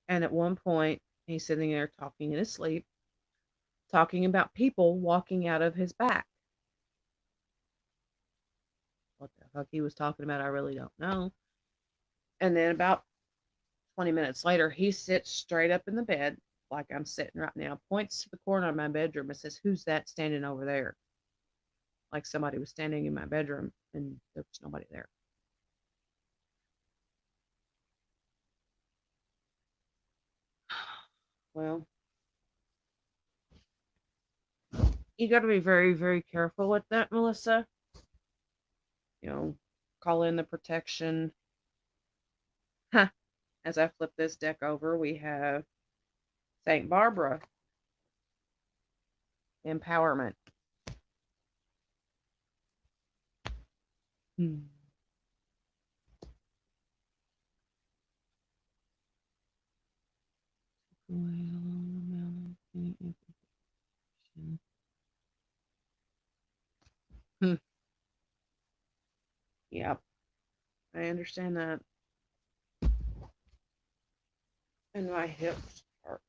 And at one point, he's sitting there talking in his sleep, talking about people walking out of his back. What the fuck he was talking about, I really don't know. And then about 20 minutes later, he sits straight up in the bed, like I'm sitting right now, points to the corner of my bedroom and says, "Who's that standing over there?" Like somebody was standing in my bedroom and there was nobody there. Well, you got to be very, very careful with that, Melissa. You know, call in the protection. Huh. As I flip this deck over, we have St. Barbara, empowerment. Hmm. Hmm. Yep, I understand that. And my hips are,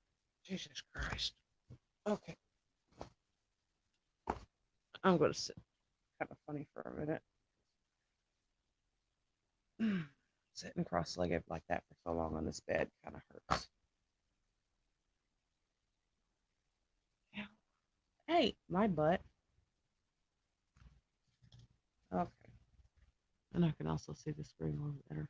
Jesus Christ. Okay, I'm going to sit kind of funny for a minute. Sitting cross legged like that for so long on this bed kind of hurts. Hey, my butt. Okay. And I can also see the screen a little better.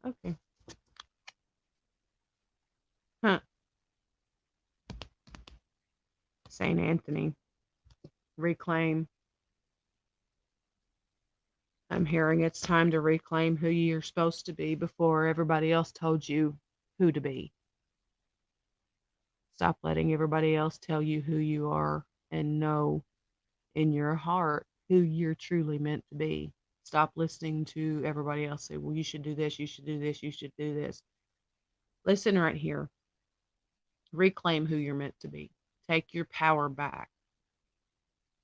Okay. Huh. Saint Anthony. Reclaim. I'm hearing it's time to reclaim who you're supposed to be before everybody else told you who to be. Stop letting everybody else tell you who you are and know in your heart who you're truly meant to be. Stop listening to everybody else say, well, you should do this, you should do this, you should do this. Listen right here. Reclaim who you're meant to be. Take your power back.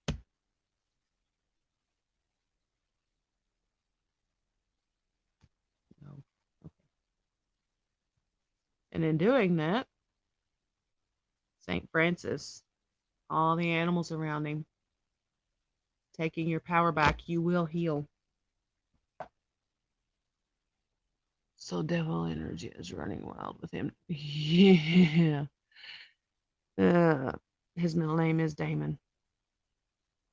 You know? And in doing that, St. Francis, all the animals around him, taking your power back, you will heal. So devil energy is running wild with him. Yeah. Uh, his middle name is Damon.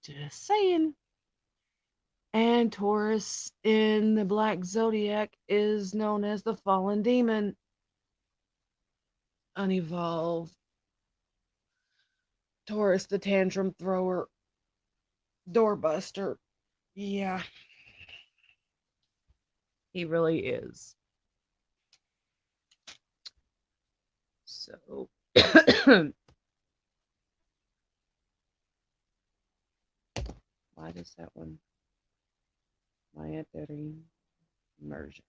Just saying. And Taurus in the Black Zodiac is known as the fallen demon, unevolved. Taurus, the tantrum thrower, doorbuster. Yeah, he really is. So, why does that one? Maya 30 immersion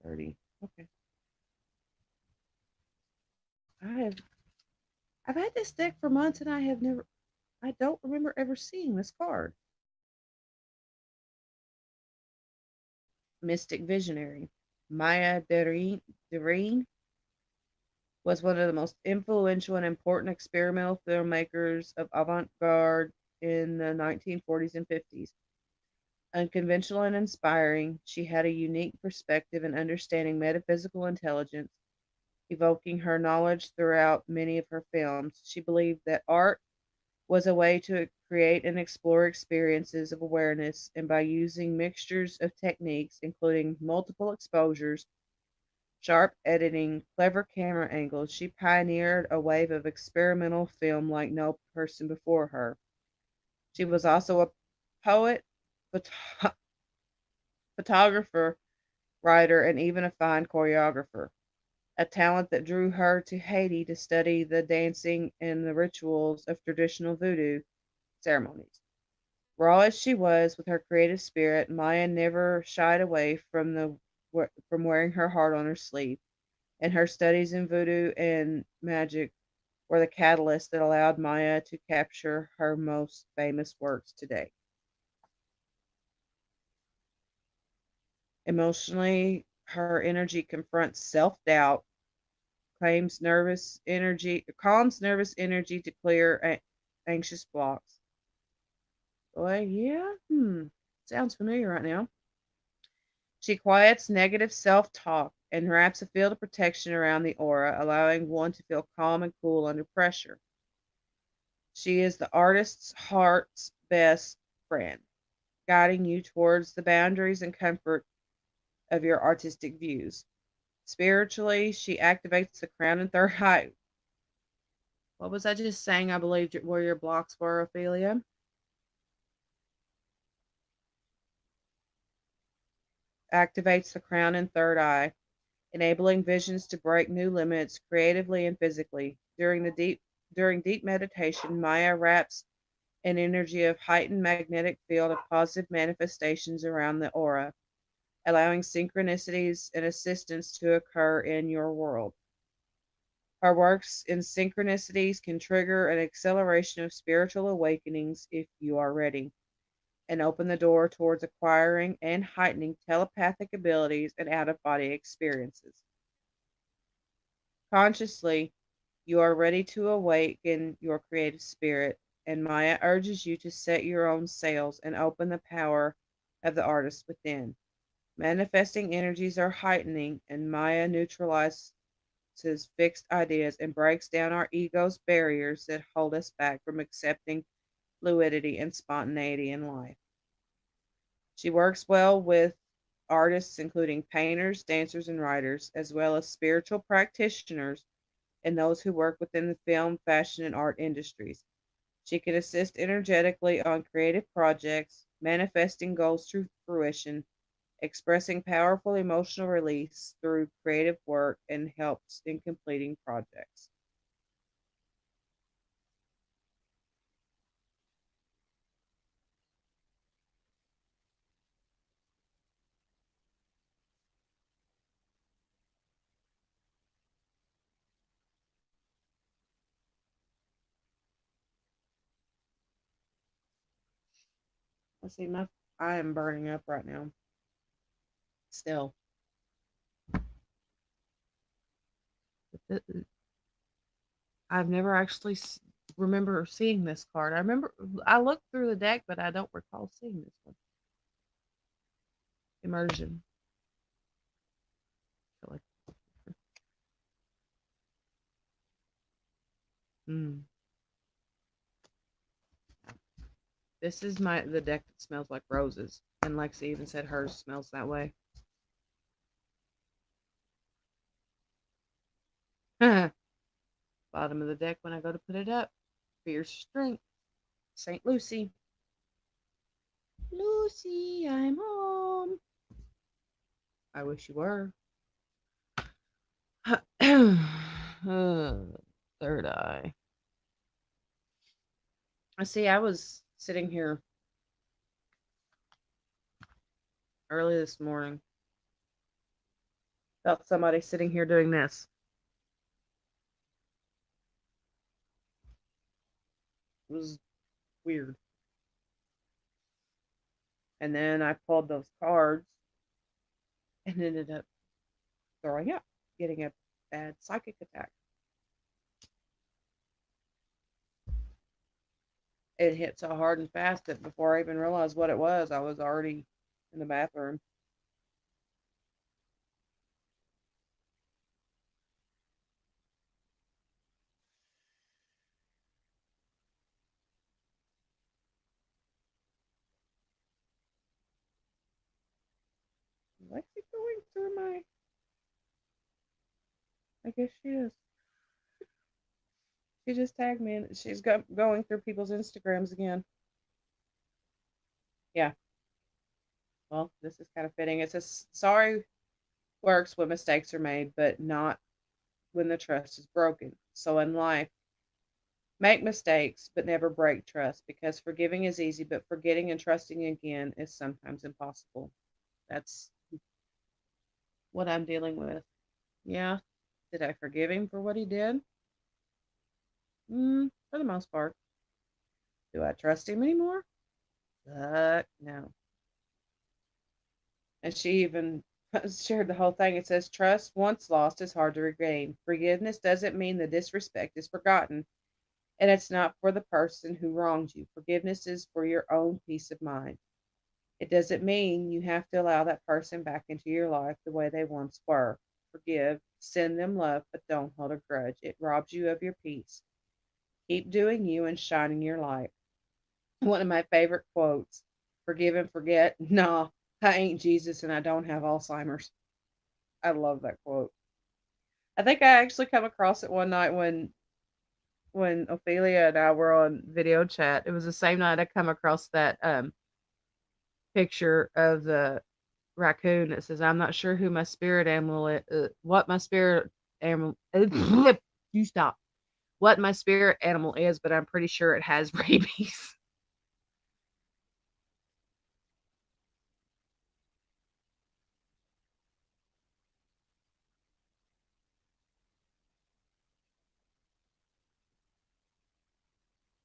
30. Okay. I have I've had this deck for months and I don't remember ever seeing this card. Mystic Visionary. Maya Deren was one of the most influential and important experimental filmmakers of avant-garde in the 1940s and 50s. Unconventional and inspiring, she had a unique perspective in understanding metaphysical intelligence, evoking her knowledge throughout many of her films. She believed that art was a way to create and explore experiences of awareness, and by using mixtures of techniques, including multiple exposures, sharp editing, clever camera angles, she pioneered a wave of experimental film like no person before her. She was also a poet, photo- photographer, writer, and even a fine choreographer, a talent that drew her to Haiti to study the dancing and the rituals of traditional voodoo ceremonies. Raw as she was with her creative spirit, Maya never shied away from wearing her heart on her sleeve, and her studies in voodoo and magic were the catalyst that allowed Maya to capture her most famous works today. Emotionally, her energy confronts self-doubt, calms nervous energy to clear anxious blocks. Boy, yeah, sounds familiar right now. She quiets negative self-talk and wraps a field of protection around the aura, allowing one to feel calm and cool under pressure. She is the artist's heart's best friend, guiding you towards the boundaries and comfort of your artistic views. Spiritually, she activates the crown and third eye. What was I just saying? I believed where your blocks were, Ophelia. Activates the crown and third eye, enabling visions to break new limits creatively and physically. During deep meditation, Maya wraps an energy of heightened magnetic field of positive manifestations around the aura, allowing synchronicities and assistance to occur in your world. Her works in synchronicities can trigger an acceleration of spiritual awakenings if you are ready, and open the door towards acquiring and heightening telepathic abilities and out of body experiences. Consciously, you are ready to awaken your creative spirit, and Maya urges you to set your own sails and open the power of the artist within. Manifesting energies are heightening, and Maya neutralizes fixed ideas and breaks down our ego's barriers that hold us back from accepting fluidity and spontaneity in life. She works well with artists, including painters, dancers, and writers, as well as spiritual practitioners and those who work within the film, fashion, and art industries. She can assist energetically on creative projects, manifesting goals to fruition, expressing powerful emotional release through creative work, and helps in completing projects. Let's see, I am burning up right now. Still, I've never actually remember seeing this card. I looked through the deck, but I don't recall seeing this one. Immersion. I feel like, mm. This is the deck that smells like roses, and Lexi even said hers smells that way. Bottom of the deck when I go to put it up. Fierce strength. St. Lucy. Lucy, I'm home. I wish you were. Third eye. I see. I was sitting here early this morning. Felt somebody sitting here doing this. It was weird. And then I pulled those cards and ended up throwing up, getting a bad psychic attack. It hit so hard and fast that before I even realized what it was, I was already in the bathroom. Lexi going through my. I guess she is. She just tagged me and she's going through people's Instagrams again. Yeah. Well, this is kind of fitting. It says, sorry works when mistakes are made, but not when the trust is broken. So in life, make mistakes, but never break trust because forgiving is easy, but forgetting and trusting again is sometimes impossible. That's what I'm dealing with. Yeah. Did I forgive him for what he did? For the most part. Do I trust him anymore? No. And she even shared the whole thing. It says, trust once lost is hard to regain. Forgiveness doesn't mean the disrespect is forgotten, and it's not for the person who wronged you. Forgiveness is for your own peace of mind. It doesn't mean you have to allow that person back into your life the way they once were. Forgive, send them love, but don't hold a grudge. It robs you of your peace. Keep doing you and shining your light. One of my favorite quotes, forgive and forget. Nah, I ain't Jesus and I don't have Alzheimer's. I love that quote. I think I actually come across it one night when Ophelia and I were on video chat. It was the same night I come across that picture of the raccoon that says, "I'm not sure who my spirit animal is, what my spirit animal." You stop. What my spirit animal is, but I'm pretty sure it has rabies.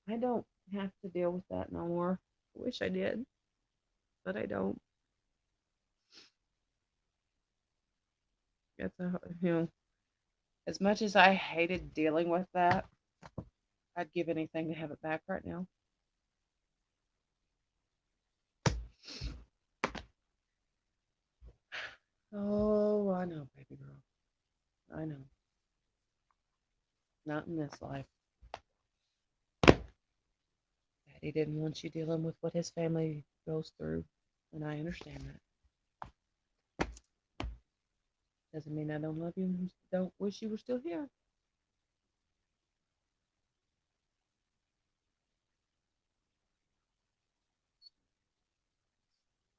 I don't have to deal with that no more. I wish I did, but I don't. It's a as much as I hated dealing with that, I'd give anything to have it back right now. Oh, I know, baby girl. I know. Not in this life. Daddy didn't want you dealing with what his family goes through, and I understand that. Doesn't mean I don't love you and don't wish you were still here.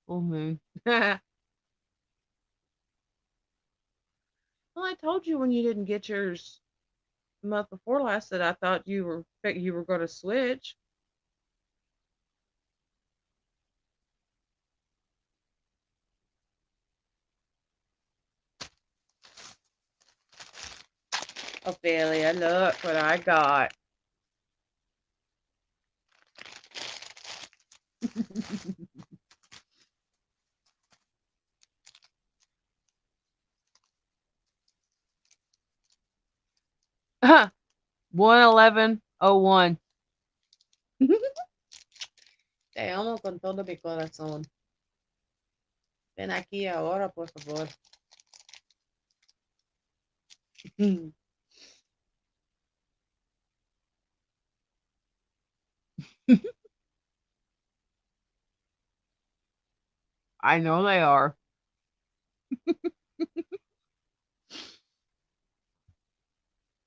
Full moon. Well, I told you when you didn't get yours the month before last that I thought you were going to switch. Ophelia, look what I got. 11101. Te amo con todo mi corazón. Ven aquí ahora, por favor. I know they are.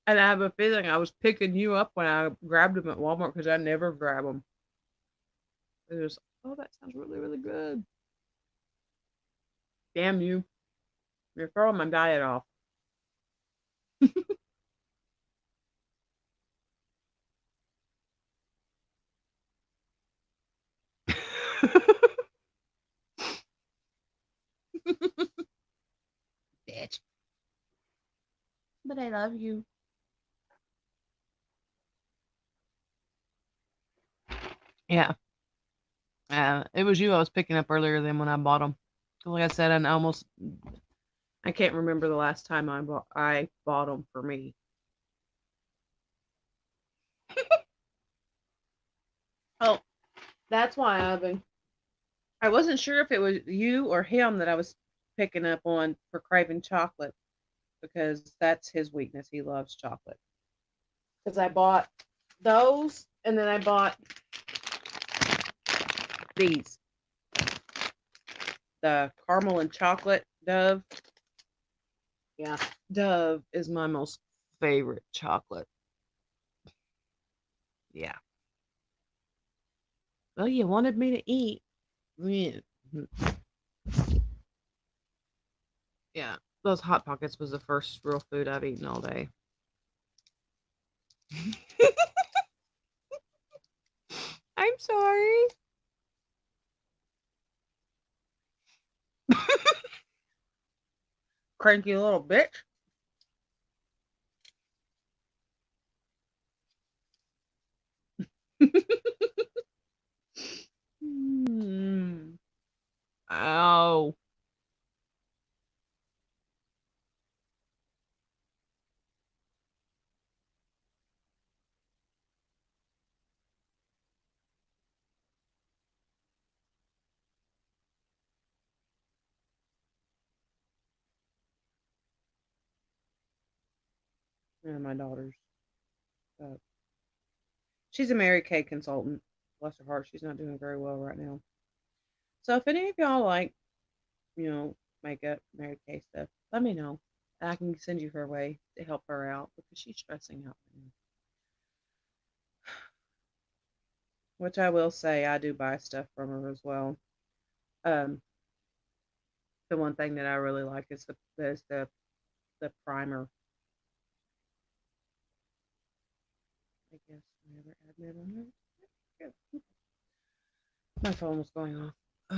And I have a feeling I was picking you up when I grabbed them at Walmart because I never grab them. It was, oh, that sounds really, really good. Damn you. You're throwing my diet off. Bitch. But I love you. Yeah. It was you I was picking up earlier than when I bought them. Like I said, I can't remember the last time I bought them for me. Oh, that's why I wasn't sure if it was you or him that I was picking up on for craving chocolate because that's his weakness. He loves chocolate. Because I bought those and then I bought these, the caramel and chocolate Dove. Yeah, Dove is my most favorite chocolate. Yeah. Well, you wanted me to eat. Yeah. Yeah. Those Hot Pockets was the first real food I've eaten all day. I'm sorry. Cranky little bitch. Mm. Ow. Yeah, my daughter's. Uh, she's a Mary Kay consultant. Bless her heart, she's not doing very well right now. So if any of y'all like, makeup, Mary Kay stuff, let me know. I can send you her way to help her out because she's stressing out right now. Which I will say, I do buy stuff from her as well. Um, the one thing that I really like is the primer. I guess whenever admit on it. My phone was going off. Is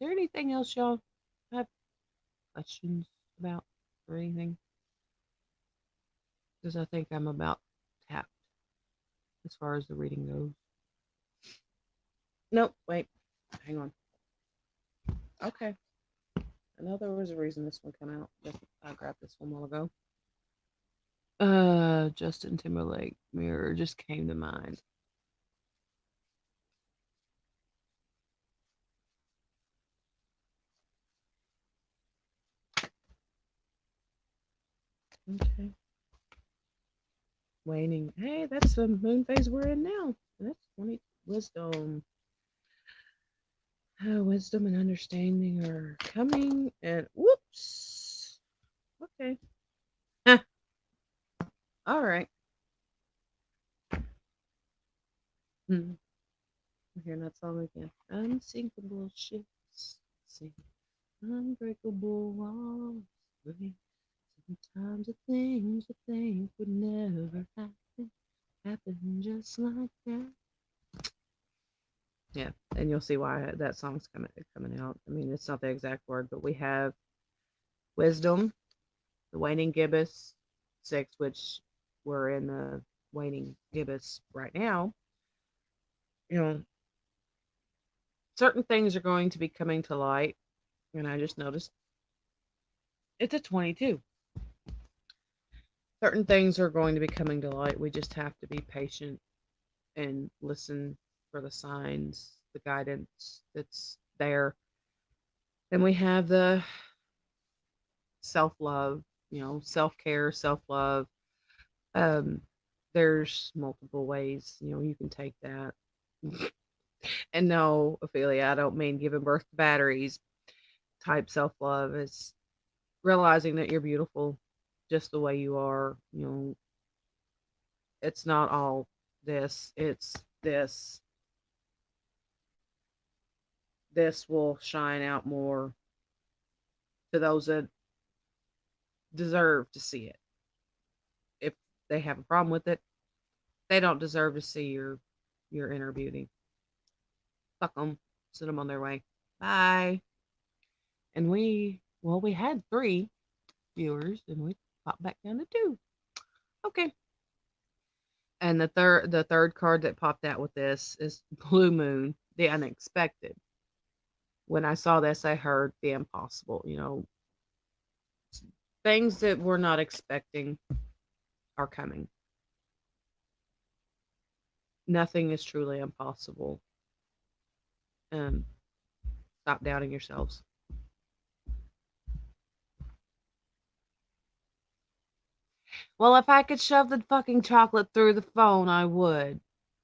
there anything else y'all have questions about or anything? Because I think I'm about tapped as far as the reading goes. Nope, wait. Hang on. Okay. I know there was a reason this one came out. I grabbed this one a while ago. Justin Timberlake mirror just came to mind. Okay. Waning. Hey, that's the moon phase we're in now. That's 20 wisdom. Wisdom and understanding are coming, and whoops. Okay. All right. Hmm. We're hearing that song again. Unsinkable ships sink, unbreakable walls break. Sometimes the things you think would never happen just like that. Yeah, and you'll see why that song's coming out. I mean, it's not the exact word, but we have wisdom, the waning gibbous, 6, which we're in the waning gibbous right now. You know, certain things are going to be coming to light, and I just noticed it's a 22. Certain things are going to be coming to light. We just have to be patient and listen for the signs, the guidance that's there. Then we have the self love, self care, self love. Um, there's multiple ways, you can take that. And no, Ophelia, I don't mean giving birth to batteries type self love. It's realizing that you're beautiful just the way you are. It's not all this, it's this. This will shine out more to those that deserve to see it. If they have a problem with it, they don't deserve to see your inner beauty. Fuck them. Send them on their way. Bye. And we had 3 viewers, and we popped back down to 2. Okay. And the third card that popped out with this is Blue Moon, the unexpected. When I saw this, I heard the impossible. Things that we're not expecting are coming. Nothing is truly impossible. Um, Stop doubting yourselves. Well, if I could shove the fucking chocolate through the phone, I would.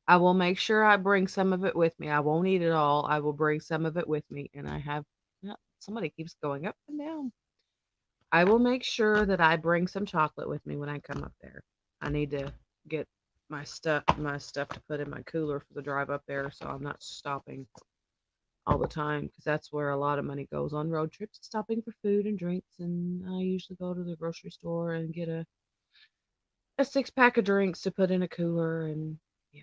I will make sure I bring some of it with me. I won't eat it all. I will bring some of it with me. And I have, yeah, somebody keeps going up and down. I will make sure that I bring some chocolate with me when I come up there. I need to get my stuff to put in my cooler for the drive up there, so I'm not stopping all the time, because that's where a lot of money goes on road trips, stopping for food and drinks. And I usually go to the grocery store and get a 6 pack of drinks to put in a cooler. And yeah,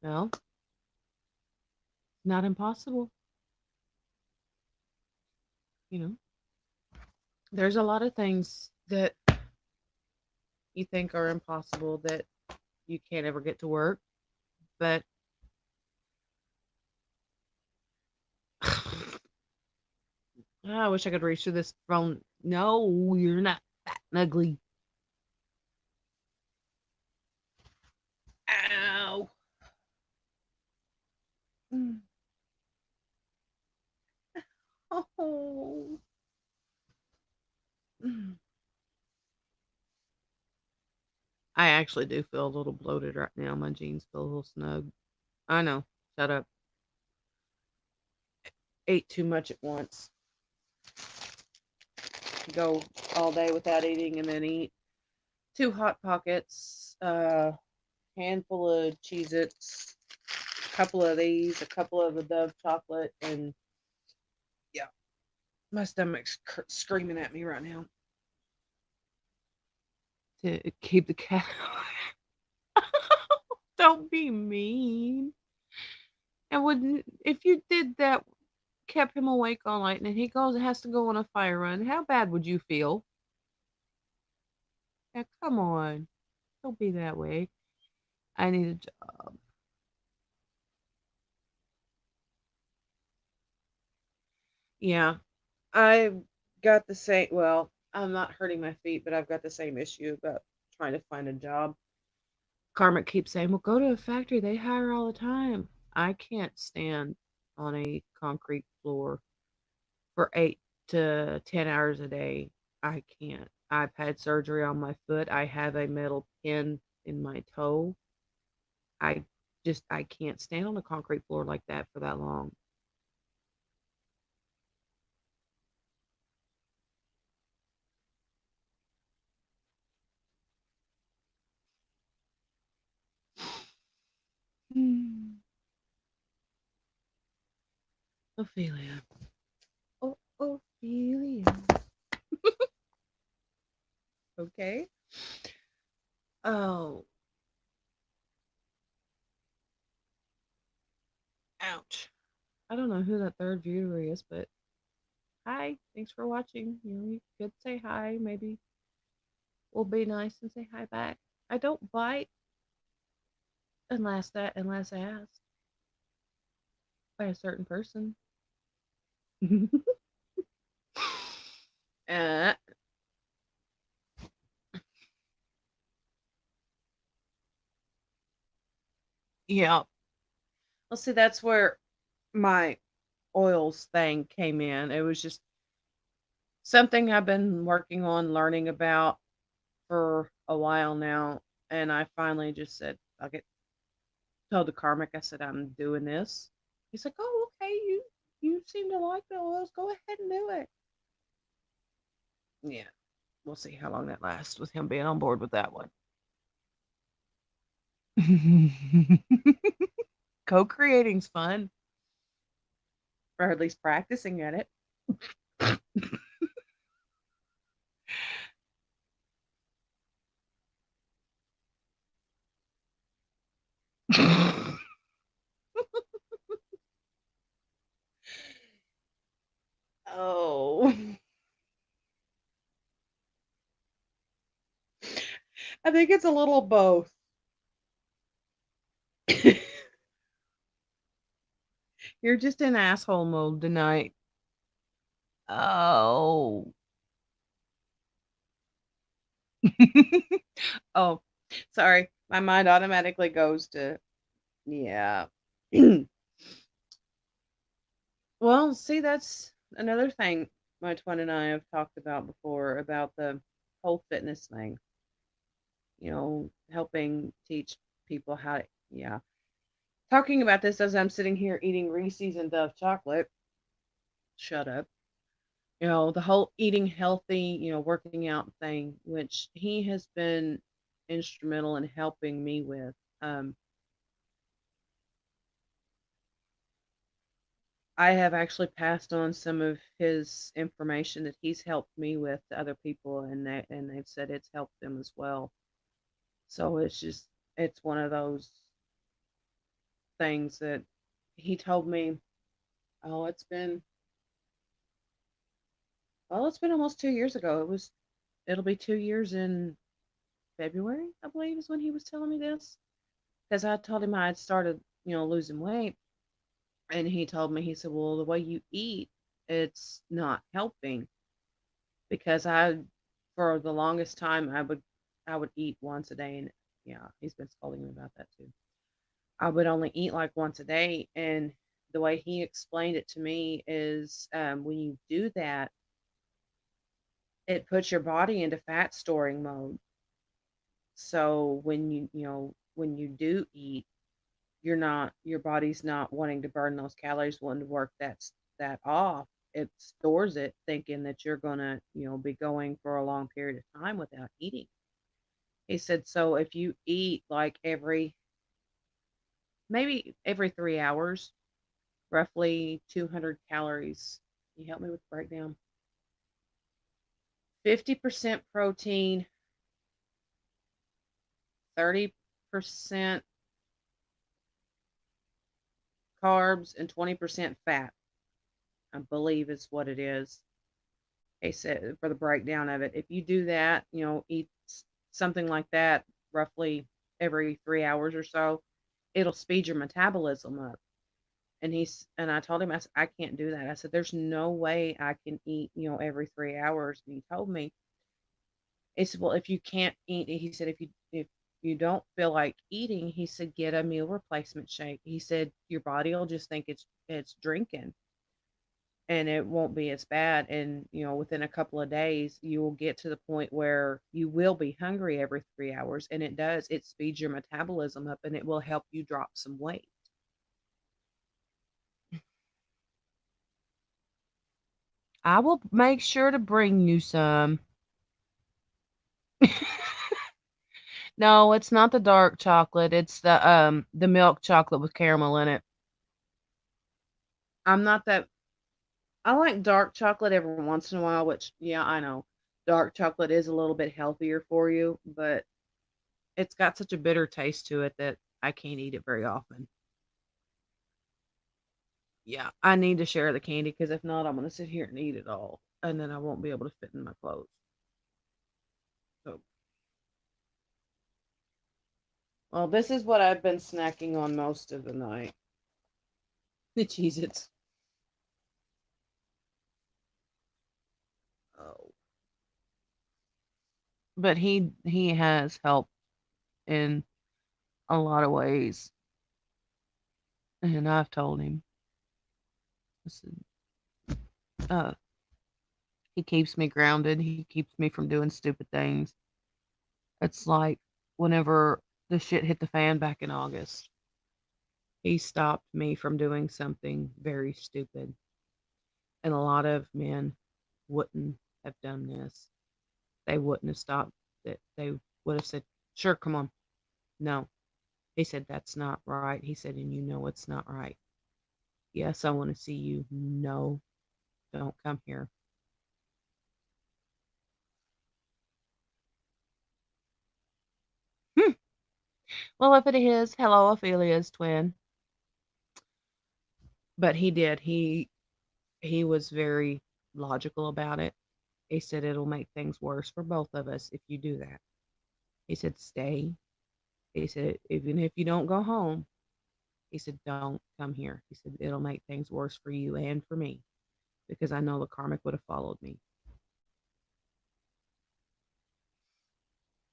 well, not impossible. You know, there's a lot of things that you think are impossible that you can't ever get to work, but I wish I could reach through this phone. No, you're not fat and ugly. Ow. Mm. Oh. Mm. I actually do feel a little bloated right now. My jeans feel a little snug. I know. Shut up. Ate too much at once. Go all day without eating and then eat 2 Hot Pockets, handful of Cheez Its, a couple of these, a couple of the Dove chocolate, and yeah, my stomach's screaming at me right now to keep the cat away. Don't be mean. And wouldn't if you did that, kept him awake all night, and then he goes and has to go on a fire run, how bad would you feel? Yeah, come on. Don't be that way. I need a job. Yeah, I've got the same. Well, I'm not hurting my feet, but I've got the same issue about trying to find a job. Karmic keeps saying, "Well, go to a factory. They hire all the time." I can't stand on a concrete floor for 8 to 10 hours a day. I can't. I've had surgery on my foot. I have a metal pin in my toe. I Just I can't stand on a concrete floor like that for that long. Hmm. Ophelia. Oh, Ophelia. Okay. Oh, ouch. I don't know who that third viewer is, but hi. Thanks for watching. You could say hi. Maybe we'll be nice and say hi back. I don't bite unless asked by a certain person. uh, yeah. Well, see, that's where my oils thing came in. It was just something I've been working on learning about for a while now. And I finally just said, I'll get told the Karmic, I said, I'm doing this. He's like, oh, okay, you seem to like the oils. Go ahead and do it. Yeah. We'll see how long that lasts with him being on board with that one. Co-creating's fun, or at least practicing at it. Oh, I think it's a little both. You're just in asshole mode tonight. Oh. Oh, sorry. My mind automatically goes to, yeah. Well, see, that's another thing my twin and I have talked about before about the whole fitness thing, helping teach people how to, yeah. Talking about this as I'm sitting here eating Reese's and Dove chocolate. Shut up. The whole eating healthy, working out thing, which he has been instrumental in helping me with. I have actually passed on some of his information that he's helped me with to other people, and they've said it's helped them as well. So it's one of those things that he told me. Oh, it's been almost 2 years ago. It'll be 2 years in February, I believe, is when he was telling me this. Because I told him I had started, losing weight, and he told me, he said, "Well, the way you eat, it's not helping." Because for the longest time, I would eat once a day, and yeah, he's been scolding me about that too. I would only eat like once a day, and the way he explained it to me is, when you do that, it puts your body into fat storing mode. So when you do eat, your body's not wanting to burn those calories, wanting to work that off. It stores it thinking that you're gonna, be going for a long period of time without eating. He said, so if you eat like maybe every 3 hours, roughly 200 calories. Can you help me with the breakdown? 50% protein, 30% carbs, and 20% fat, I believe is what it is. They said for the breakdown of it. If you do that, eat something like that roughly every 3 hours or so, it'll speed your metabolism up. And I told him, I said, I can't do that. I said, there's no way I can eat, every 3 hours. And he told me, he said, well, if you can't eat, he said, if you don't feel like eating, he said, get a meal replacement shake. He said, your body will just think it's drinking. and it won't be as bad. And, within a couple of days, you will get to the point where you will be hungry every 3 hours. And it speeds your metabolism up and it will help you drop some weight. I will make sure to bring you some. No, it's not the dark chocolate. It's the milk chocolate with caramel in it. I'm not that I like dark chocolate every once in a while, which yeah, I know. Dark chocolate is a little bit healthier for you, but it's got such a bitter taste to it that I can't eat it very often. Yeah, I need to share the candy because if not, I'm going to sit here and eat it all, and then I won't be able to fit in my clothes. So, well, this is what I've been snacking on most of the night. The Cheez-Its. Oh. But he has helped in a lot of ways, and I've told him. I said, uh, he keeps me grounded. He keeps me from doing stupid things. It's like whenever the shit hit the fan back in August, he stopped me from doing something very stupid. And a lot of men wouldn't have done this. They wouldn't have stopped it. They would have said, sure, come on. No. He said, that's not right. He said, and you know it's not right. Yes, I want to see you. No, don't come here. Hmm. Well, if it is, hello, Ophelia's twin. But he did. He was very logical about it. He said it'll make things worse for both of us if you do that. He said stay. He said even if you don't go home, he said don't come here. He said it'll make things worse for you and for me because I know the karmic would have followed me.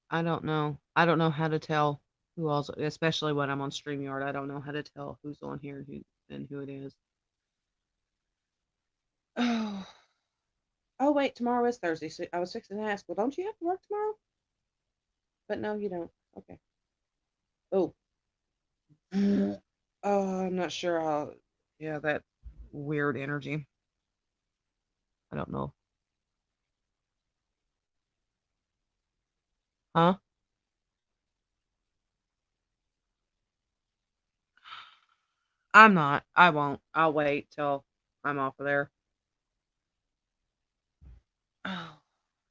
I don't know. I don't know how to tell who else, especially when I'm on StreamYard. I don't know how to tell who's on here and who it is. Oh, oh wait, tomorrow is Thursday. So I was fixing to ask, well, don't you have to work tomorrow? But no, you don't. Okay. Oh, oh, I'm not sure how. Yeah, that weird energy. I don't know. Huh? I'm not. I won't. I'll wait till I'm off of there. Oh,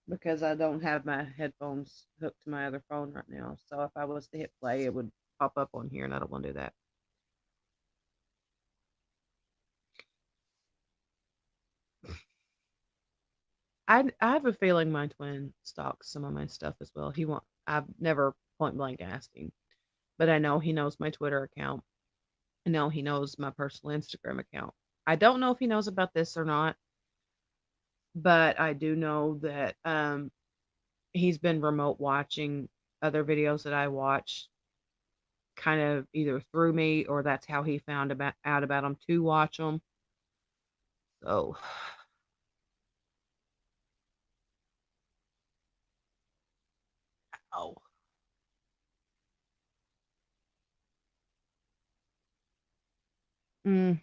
because I don't have my headphones hooked to my other phone right now. So if I was to hit play, it would pop up on here, and I don't want to do that. I have a feeling my twin stalks some of my stuff as well. I've never point blank asked him, but I know he knows my Twitter account. I know he knows my personal Instagram account. I don't know if he knows about this or not, but I do know that he's been remote watching other videos that I watch, kind of either through me or that's how he found out about them to watch them. So, oh, mm,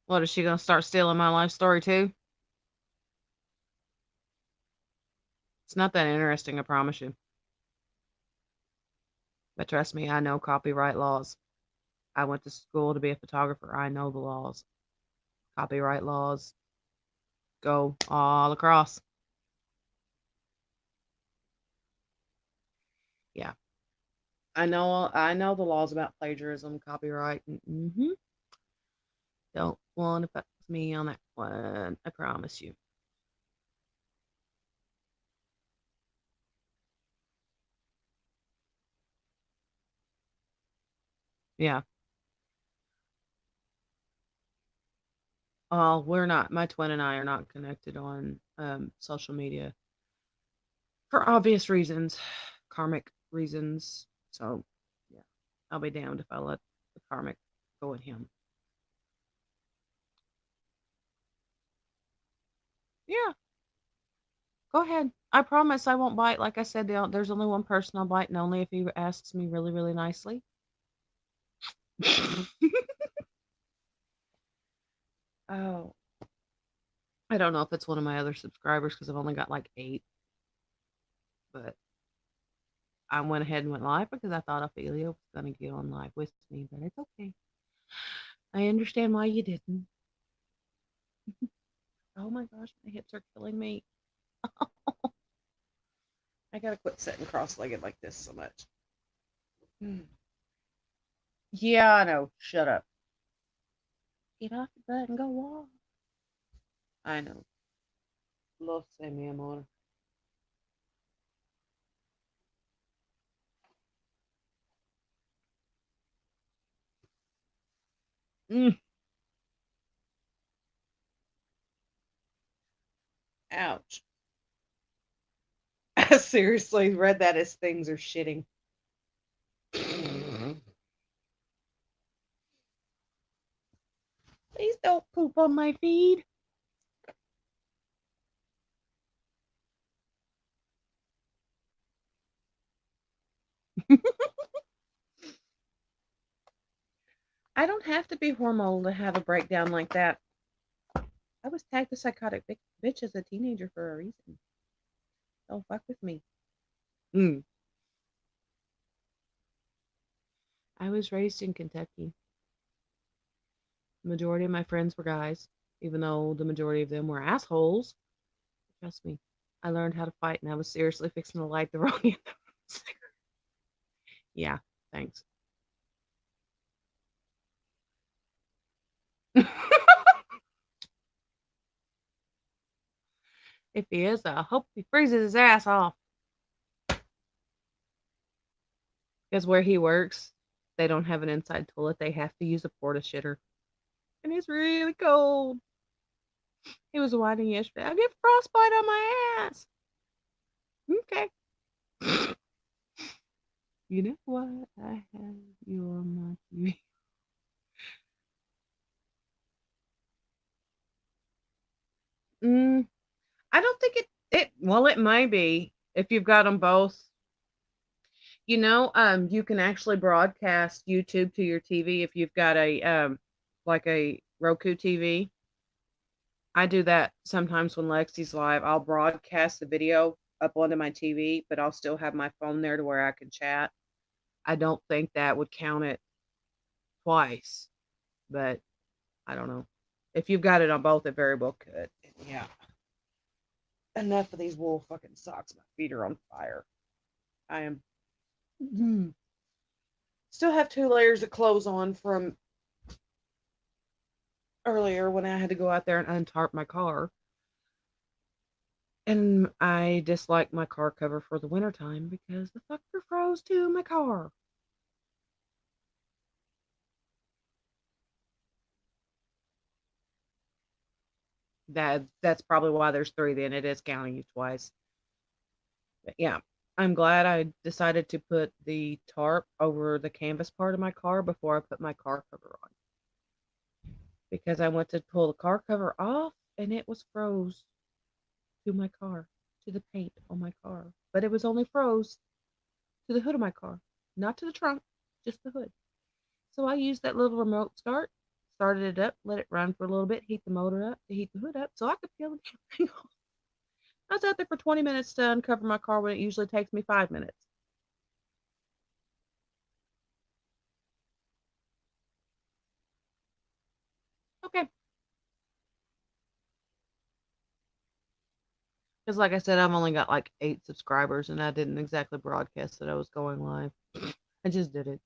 what is she gonna start stealing my life story too? It's not that interesting, I promise you. But trust me, I know copyright laws. I went to school to be a photographer. I know the laws. Copyright laws go all across. Yeah. I know the laws about plagiarism, copyright. Don't want to fuck with me on that one. I promise you. Yeah. We're not. My twin and I are not connected on social media for obvious reasons, karmic reasons. So, yeah, I'll be damned if I let the karmic. go at him. Yeah, go ahead. I promise I won't bite. Like I said, there's only one person I'll bite, and only if he asks me really, really nicely. Oh, I don't know if it's one of my other subscribers because I've only got like 8, but I went ahead and went live because I thought Ophelia was going to get on live with me, but it's okay. I understand why you didn't. Oh my gosh, my hips are killing me. I gotta quit sitting cross-legged like this so much. Mm. Yeah, I know. Shut up. Get off your butt and go walk. I know. Love to say me, amor. Mm. Ouch. I seriously read that as things are shitting. Please don't poop on my feed. I don't have to be hormonal to have a breakdown like that. I was tagged a psychotic bitch as a teenager for a reason. Don't fuck with me. Mm. I was raised in Kentucky. The majority of my friends were guys, even though the majority of them were assholes. Trust me, I learned how to fight, and I was seriously fixing to light the wrong end. Yeah, thanks. If he is, I hope he freezes his ass off. Because where he works, they don't have an inside toilet. They have to use a porta shitter. And it's really cold. He was whining yesterday. I get frostbite on my ass. Okay. You know what? I have you on my TV. Mm, I don't think well, it may be if you've got them both. You can actually broadcast YouTube to your TV if you've got like a Roku TV. I do that sometimes when Lexi's live. I'll broadcast the video up onto my TV, but I'll still have my phone there to where I can chat. I don't think that would count it twice, but I don't know. If you've got it on both, it very well could. Yeah. Enough of these wool fucking socks. My feet are on fire. I am. Still have 2 layers of clothes on from earlier when I had to go out there and untarp my car. And I dislike my car cover for the wintertime because the fucker froze to my car. That's probably why there's 3 then. It is counting you twice. But yeah. I'm glad I decided to put the tarp over the canvas part of my car before I put my car cover on. Because I went to pull the car cover off and it was froze to my car, to the paint on my car. But it was only froze to the hood of my car, not to the trunk, just the hood. So I used that little remote start, started it up, let it run for a little bit, heat the motor up to heat the hood up so I could peel the damn thing off. I was out there for 20 minutes to uncover my car when it usually takes me 5 minutes. Okay. Because, like I said, I've only got like 8 subscribers and I didn't exactly broadcast that I was going live. I just did it.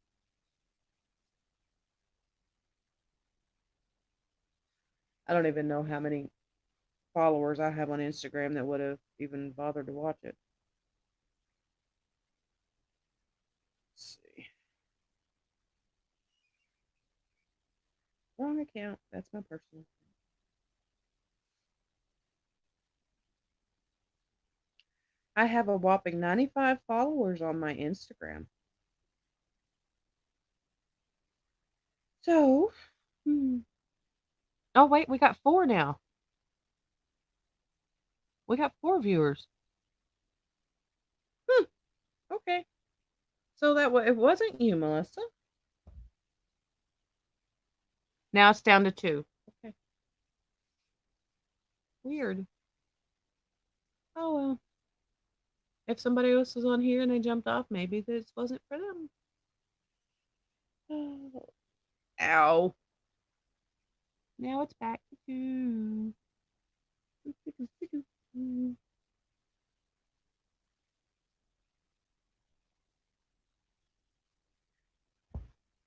I don't even know how many followers I have on Instagram that would have even bothered to watch it. Let's see. Wrong account. That's my personal. I have a whopping 95 followers on my Instagram. So, oh wait, we got 4 now. We got 4 viewers. Hmm. Okay. So it wasn't you, Melissa. Now it's down to 2. Okay. Weird. Oh well. If somebody else was on here and they jumped off, maybe this wasn't for them. Oh. Ow. Now it's back to 2.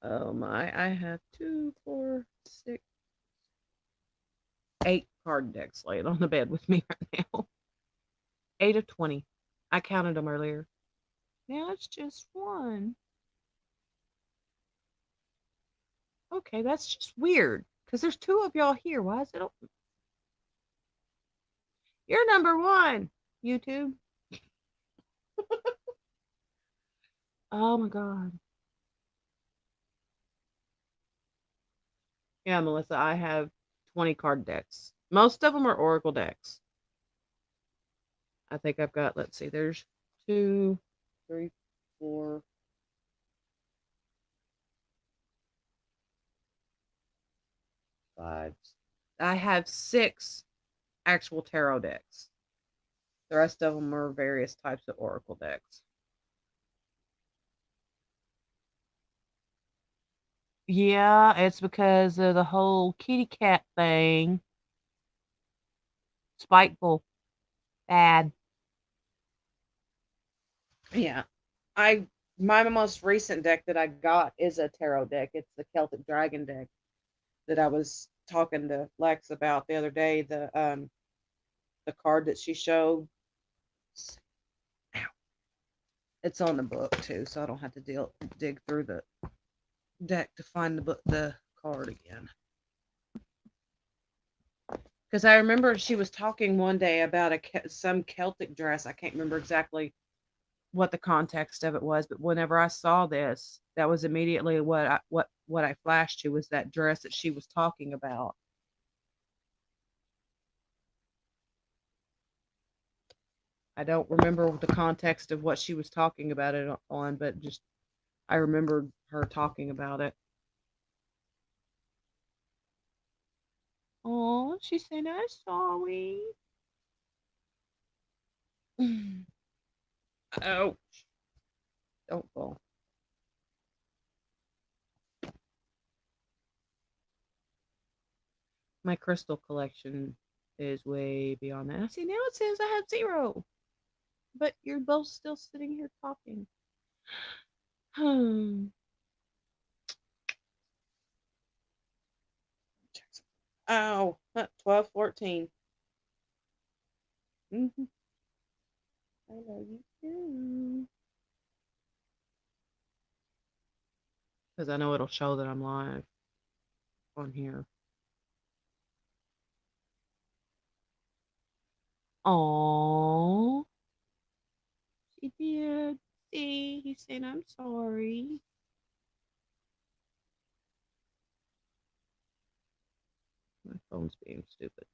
Oh my, I have 2, 4, 6, 8 card decks laid on the bed with me right now. 8 of 20. I counted them earlier. Now it's just 1. Okay, that's just weird. Because there's 2 of y'all here. Why is it open? You're number 1, YouTube. Oh my god. Yeah, Melissa, I have 20 card decks. Most of them are Oracle decks. I think I've got, let's see, there's 2, 3, 4, 5. I have 6 actual tarot decks. The rest of them are various types of Oracle decks. Yeah, it's because of the whole kitty cat thing. Spiteful. Bad. Yeah. I My most recent deck that I got is a tarot deck. It's the Celtic Dragon deck that I was talking to Lex about the other day. The card that she showed. It's on the book too, so I don't have to dig through the deck to find the card again. Because I remember she was talking one day about some Celtic dress. I can't remember exactly what the context of it was, but whenever I saw this, that was immediately what I flashed to, was that dress that she was talking about. I don't remember the context of what she was talking about it on, but just I remembered her talking about it. Oh, she said, "I'm sorry." Oh, don't fall. My crystal collection is way beyond that. See, now it says I have 0, but you're both still sitting here talking. Oh, 12, 14. Mm-hmm. I love you too. Because I know it'll show that I'm live on here. Oh, she did. See, he said, "I'm sorry." My phone's being stupid.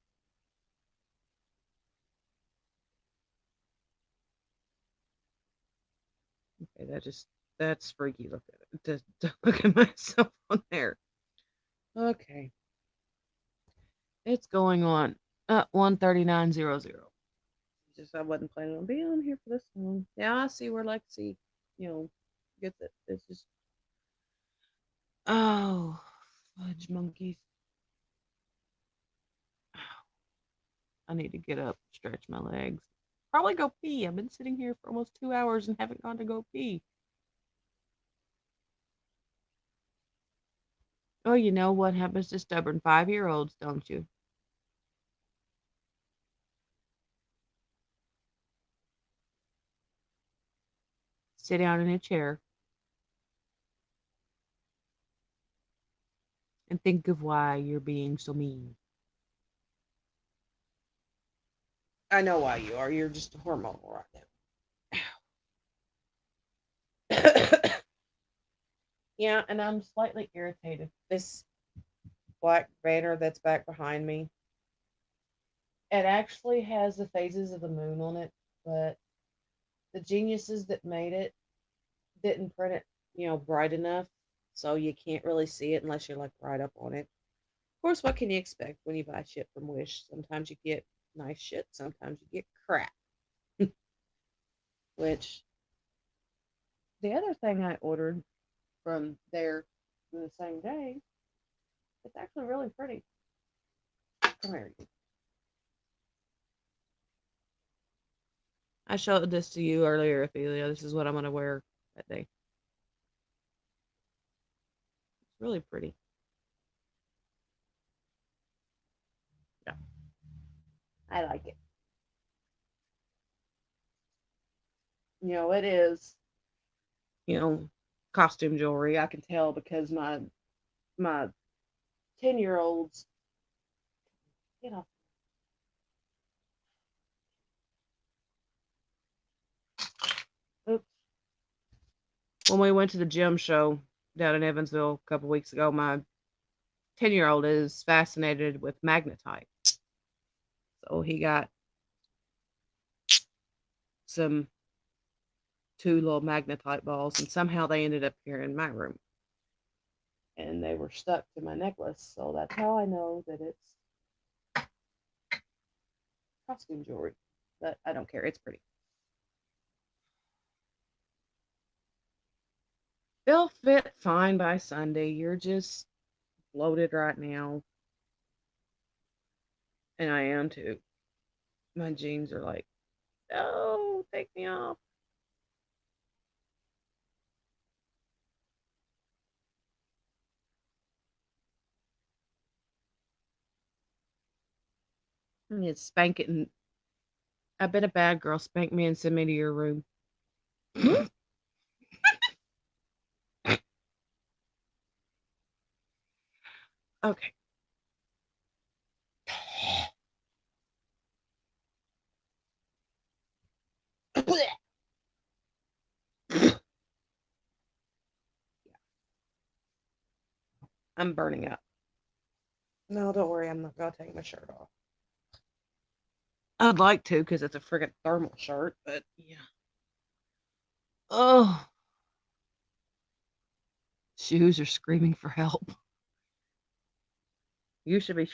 Okay, that's freaky. Look at it. To look at myself on there. Okay. It's going on 139.00. Just I wasn't planning on being on here for this long. Yeah, I see where Lexi, gets it. It's just, oh, fudge monkeys. I need to get up, stretch my legs, probably go pee. I've been sitting here for almost 2 hours and haven't gone to go pee. Oh, you know what happens to stubborn 5-year-olds, don't you? Sit down in a chair and think of why you're being so mean. I know why you are. You're just hormonal right now. Yeah, and I'm slightly irritated. This black banner that's back behind me, it actually has the phases of the moon on it, but the geniuses that made it didn't print it, bright enough, so you can't really see it unless you're like right up on it. Of course, what can you expect when you buy shit from Wish? Sometimes you get nice shit, sometimes you get crap. Which the other thing I ordered from there the same day, it's actually really pretty. Come here. I showed this to you earlier, Ophelia. This is what I'm gonna wear that day. It's really pretty. Yeah, I like it. It is, you know, costume jewelry. I can tell because my 10-year-olds, you know, oops, when we went to the gym show down in Evansville a couple weeks ago, my 10-year-old is fascinated with magnetite. So he got some two little magnetite balls, and somehow they ended up here in my room. And they were stuck to my necklace. So that's how I know that it's costume jewelry. But I don't care. It's pretty. They'll fit fine by Sunday. You're just bloated right now. And I am too. My jeans are like, no, take me off. I need to spank it. And I've been a bad girl. Spank me and send me to your room. Okay. I'm burning up. No, don't worry. I'm not going to take my shirt off. I'd like to because it's a friggin' thermal shirt, but yeah. Oh, shoes are screaming for help. You should be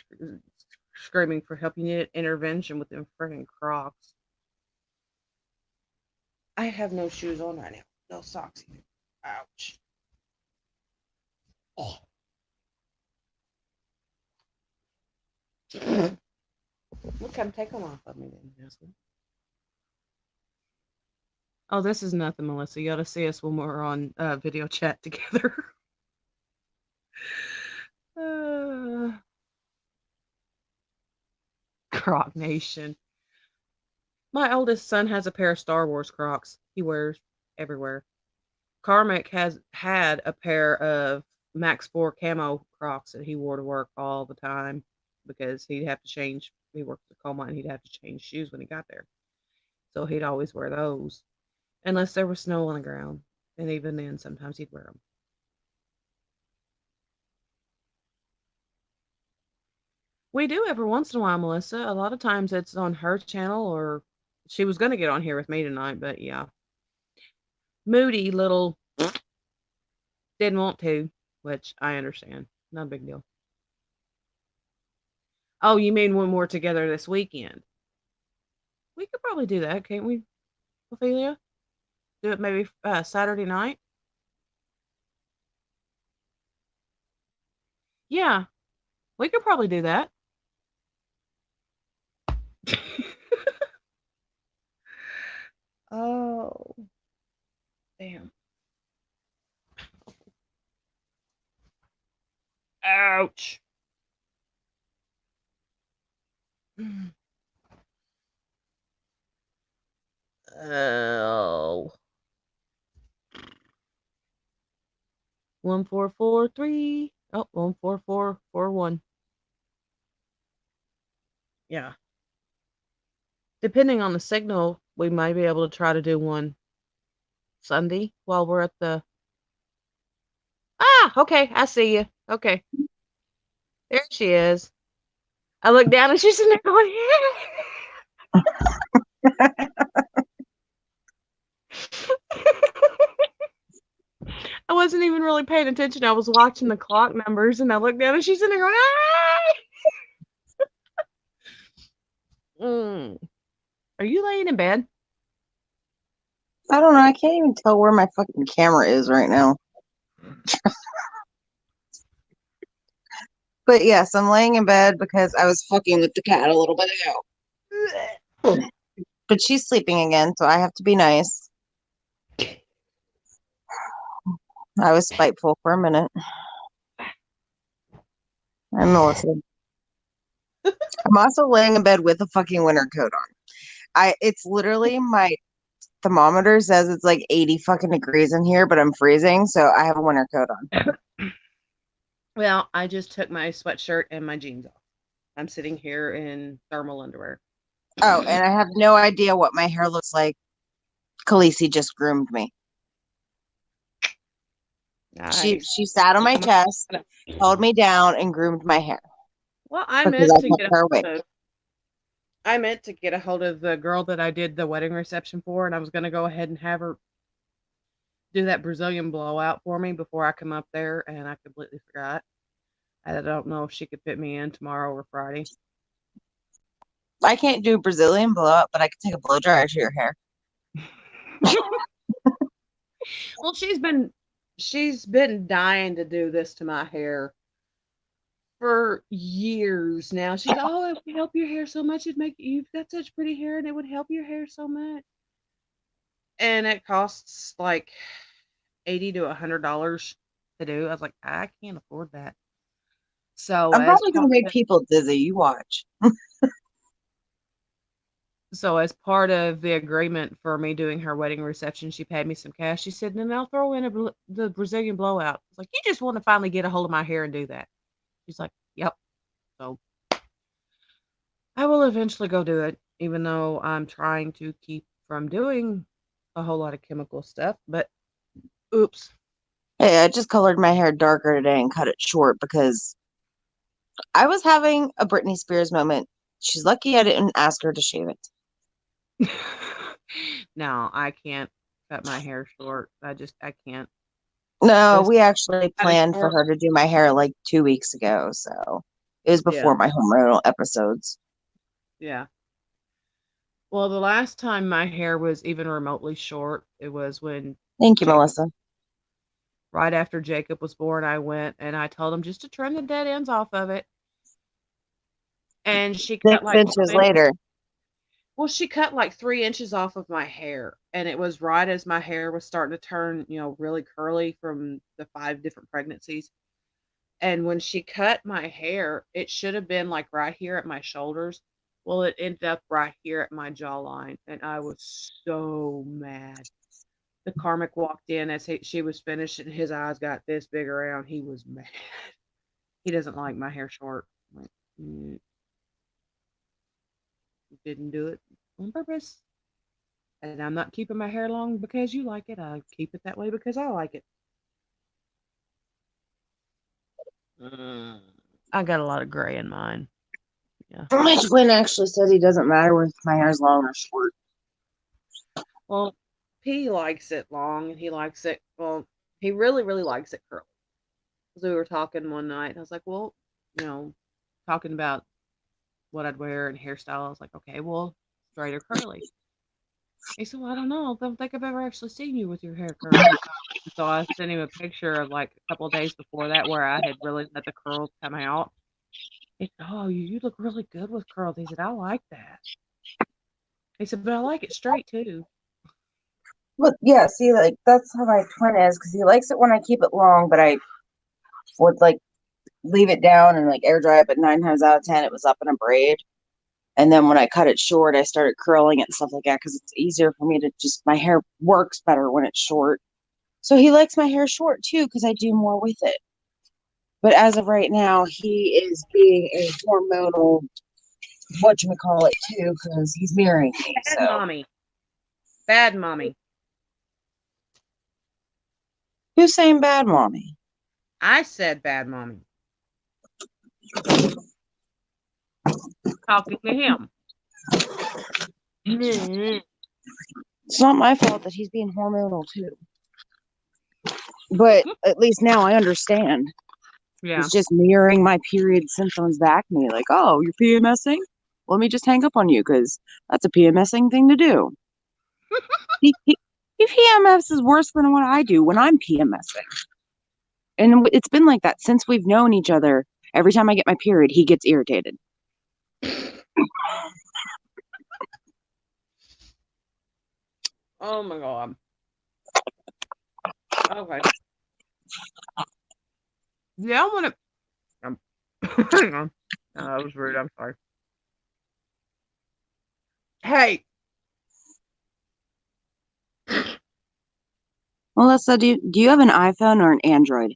screaming for help. You need an intervention with them friggin' Crocs. I have no shoes on right now. No socks either. Ouch. Oh. Look, I'm taking off of me then, Jasmine. Oh, this is nothing, Melissa. You ought to see us when we're on video chat together. uh, Croc Nation. My oldest son has a pair of Star Wars Crocs he wears everywhere. Karmic has had a pair of Max 4 camo Crocs that he wore to work all the time because he'd have to change. He worked at the coal mine and he'd have to change shoes when he got there. So he'd always wear those unless there was snow on the ground. And even then, sometimes he'd wear them. We do every once in a while, Melissa. A lot of times it's on her channel or she was going to get on here with me tonight, but yeah. Moody little didn't want to, which I understand. Not a big deal. Oh, you mean when we're together this weekend? We could probably do that, can't we, Ophelia? Do it maybe Saturday night? Yeah, we could probably do that. Oh, damn. Ouch. Oh. 1443. Oh, 14441. Yeah. Depending on the signal, we might be able to try to do one Sunday while we're at the okay, I see you. Okay, there she is. I look down and she's in there going, I wasn't even really paying attention. I was watching the clock numbers and I looked down and she's in there going, mm. Are you laying in bed? I don't know. I can't even tell where my fucking camera is right now. But yes, I'm laying in bed because I was fucking with the cat a little bit ago. But she's sleeping again, so I have to be nice. I was spiteful for a minute. I'm Melissa. I'm also laying in bed with a fucking winter coat on. It's literally my thermometer says it's like 80 fucking degrees in here, but I'm freezing, so I have a winter coat on. Well, I just took my sweatshirt and my jeans off. I'm sitting here in thermal underwear. Oh, and I have no idea what my hair looks like. Khaleesi just groomed me. Nice. She sat on my chest, held me down, and groomed my hair Well, I because meant I to kept get a her hold awake. of I meant to get a hold of the girl that I did the wedding reception for, and I was going to go ahead and have her do that Brazilian blowout for me before I come up there, and I completely forgot. I don't know if she could fit me in tomorrow or Friday. I can't do Brazilian blow up, but I can take a blow dryer to your hair. Well, she's been dying to do this to my hair for years now. She's, oh, it would help your hair so much. It'd make you've got such pretty hair, and it would help your hair so much. And it costs like $80 to $100 to do. I was like, I can't afford that. So I'm as probably gonna part make of, people dizzy. You watch. so as part of the agreement for me doing her wedding reception, she paid me some cash. She said, "Then I'll throw in the Brazilian blowout." I was like, "You just want to finally get a hold of my hair and do that?" She's like, "Yep." So I will eventually go do it, even though I'm trying to keep from doing a whole lot of chemical stuff. But oops. Hey, I just colored my hair darker today and cut it short because I was having a Britney Spears moment. She's lucky I didn't ask her to shave it. No, I can't cut my hair short. I can't. No, This we actually cut it planned for short. her to do my hair like 2 weeks ago, so it was Yeah, before my hormonal episodes. yeah. Well, the last time my hair was even remotely short, it was when Thank you, Jacob, Melissa. right after Jacob was born, I went and I told him just to trim the dead ends off of it. And she cut Six like inches 12 inches. later. Well, she cut like 3 inches off of my hair. And it was right as my hair was starting to turn, really curly from the 5 different pregnancies. And when she cut my hair, it should have been like right here at my shoulders. Well, it ended up right here at my jawline. And I was so mad. The Karmic walked in as she was finished, and his eyes got this big around. He was mad. He doesn't like my hair short. I'm like, you didn't do it on purpose. And I'm not keeping my hair long because you like it. I keep it that way because I like it. Mm. I got a lot of gray in mine. Yeah. My twin actually says he doesn't matter if my hair's long or short. Well, he likes it long, and he likes it. Well, he really, really likes it curly. Because we were talking one night, and I was like, well, you know, talking about what I'd wear and hairstyle. I was like, okay, well, straight or curly. He said, well, I don't know. I don't think I've ever actually seen you with your hair curly. So I sent him a picture of like a couple of days before that where I had really let the curls come out. He said, oh, you look really good with curls. He said, I like that. He said, but I like it straight too. But yeah, see, like that's how my twin is because he likes it when I keep it long, but I would like leave it down and like air dry it. But 9 times out of 10, it was up in a braid. And then when I cut it short, I started curling it and stuff like that because it's easier for me to just, my hair works better when it's short. So he likes my hair short too because I do more with it. But as of right now, he is being a hormonal, whatchamacallit too, because he's marrying me. Bad So mommy. Bad mommy. who's saying bad mommy? I said bad mommy. Talking to him. It's not my fault that he's being hormonal too. But at least now I understand. Yeah. It's just mirroring my period symptoms back to me. Like, oh, you're PMSing? Let me just hang up on you because that's a PMSing thing to do. He PMS is worse than what I do when I'm PMSing. And it's been like that since we've known each other. Every time I get my period, he gets irritated. Oh my god. Okay. Yeah, I want to. Hang on. Oh, that was rude. I'm sorry. Hey. Melissa, do you have an iPhone or an Android?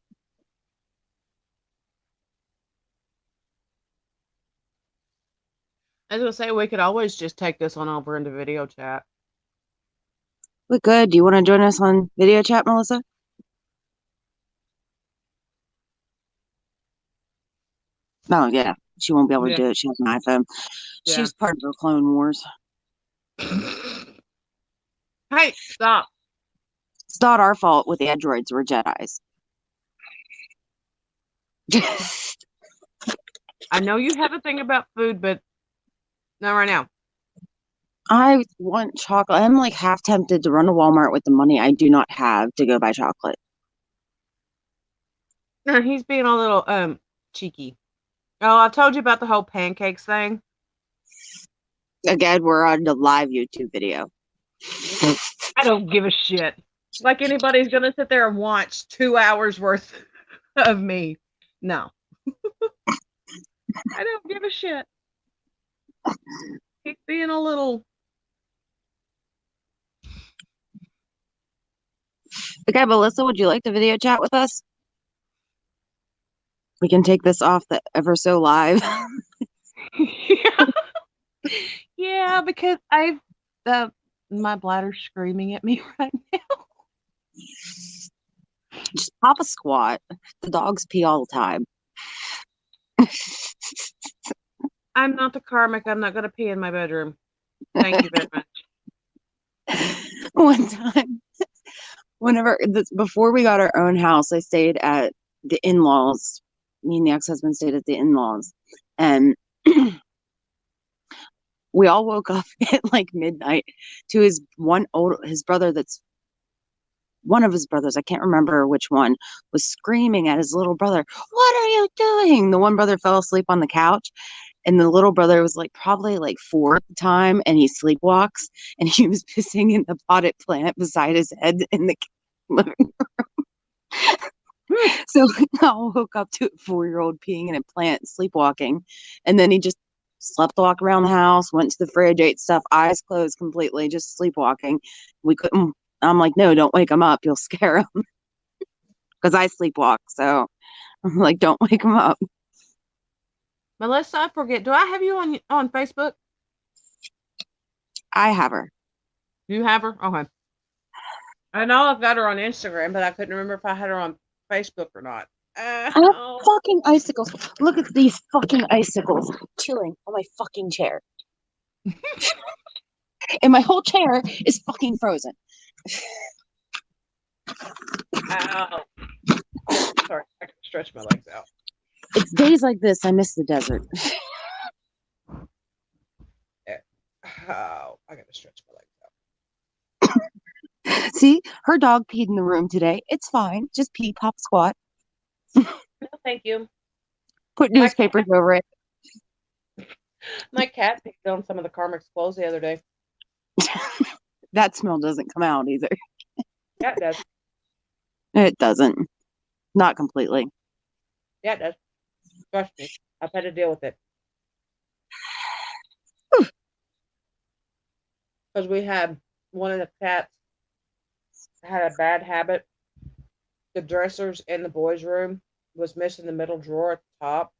I was gonna say we could always just take this on over into video chat. We good. Do you want to join us on video chat, Melissa? Oh, yeah. She won't be able to Yeah. do it. She has an iPhone. She Yeah. was part of the Clone Wars. Hey, stop. It's not our fault with the androids. We're Jedis. I know you have a thing about food, but not right now. I want chocolate. I'm like half tempted to run to Walmart with the money I do not have to go buy chocolate. He's being a little cheeky. Oh, I've told you about the whole pancakes thing. Again, we're on the live YouTube video. I don't give a shit. Like anybody's gonna sit there and watch 2 hours worth of me. No. I don't give a shit. He's being a little. Okay, Melissa, would you like to video chat with us? We can take this off the ever so live. Yeah. Yeah, because I've my bladder's screaming at me right now. Just pop a squat. The dogs pee all the time. I'm not the karmic. I'm not gonna pee in my bedroom. Thank you very much. One time, before we got our own house, I stayed at the in-laws. Me and the ex-husband stayed at the in-laws, and we all woke up at like midnight to his brother that's one of his brothers, I can't remember which one, was screaming at his little brother, "What are you doing?" The one brother fell asleep on the couch, and the little brother was like probably like 4 at the time, and he sleepwalks, and he was pissing in the potted plant beside his head in the living room. So I woke up to a 4-year-old peeing in a plant, sleepwalking, and then he just slept walk around the house, went to the fridge, ate stuff, eyes closed completely, just sleepwalking. We couldn't. I'm like, no, don't wake him up. You'll scare him because I sleepwalk. So I'm like, don't wake him up. Melissa, I forget. Do I have you on Facebook? I have her. Do you have her? Okay. I know I've got her on Instagram, but I couldn't remember if I had her on Facebook or not. I have Oh. fucking icicles. Look at these fucking icicles chilling on my fucking chair. And my whole chair is fucking frozen. Ow. Sorry, I can stretch my legs out. It's days like this I miss the desert. Oh, I gotta stretch my legs out. See, her dog peed in the room today. It's fine. Just pee, pop, squat. No, thank you. Put My newspapers over it. my cat picked on some of the Karmic's clothes the other day. That smell doesn't come out either. Yeah, it does. It doesn't. Not completely. Yeah, it does. Trust me. I've had to deal with it. Because we had one of the cats had a bad habit. The dressers in the boys' room was missing the middle drawer at the top.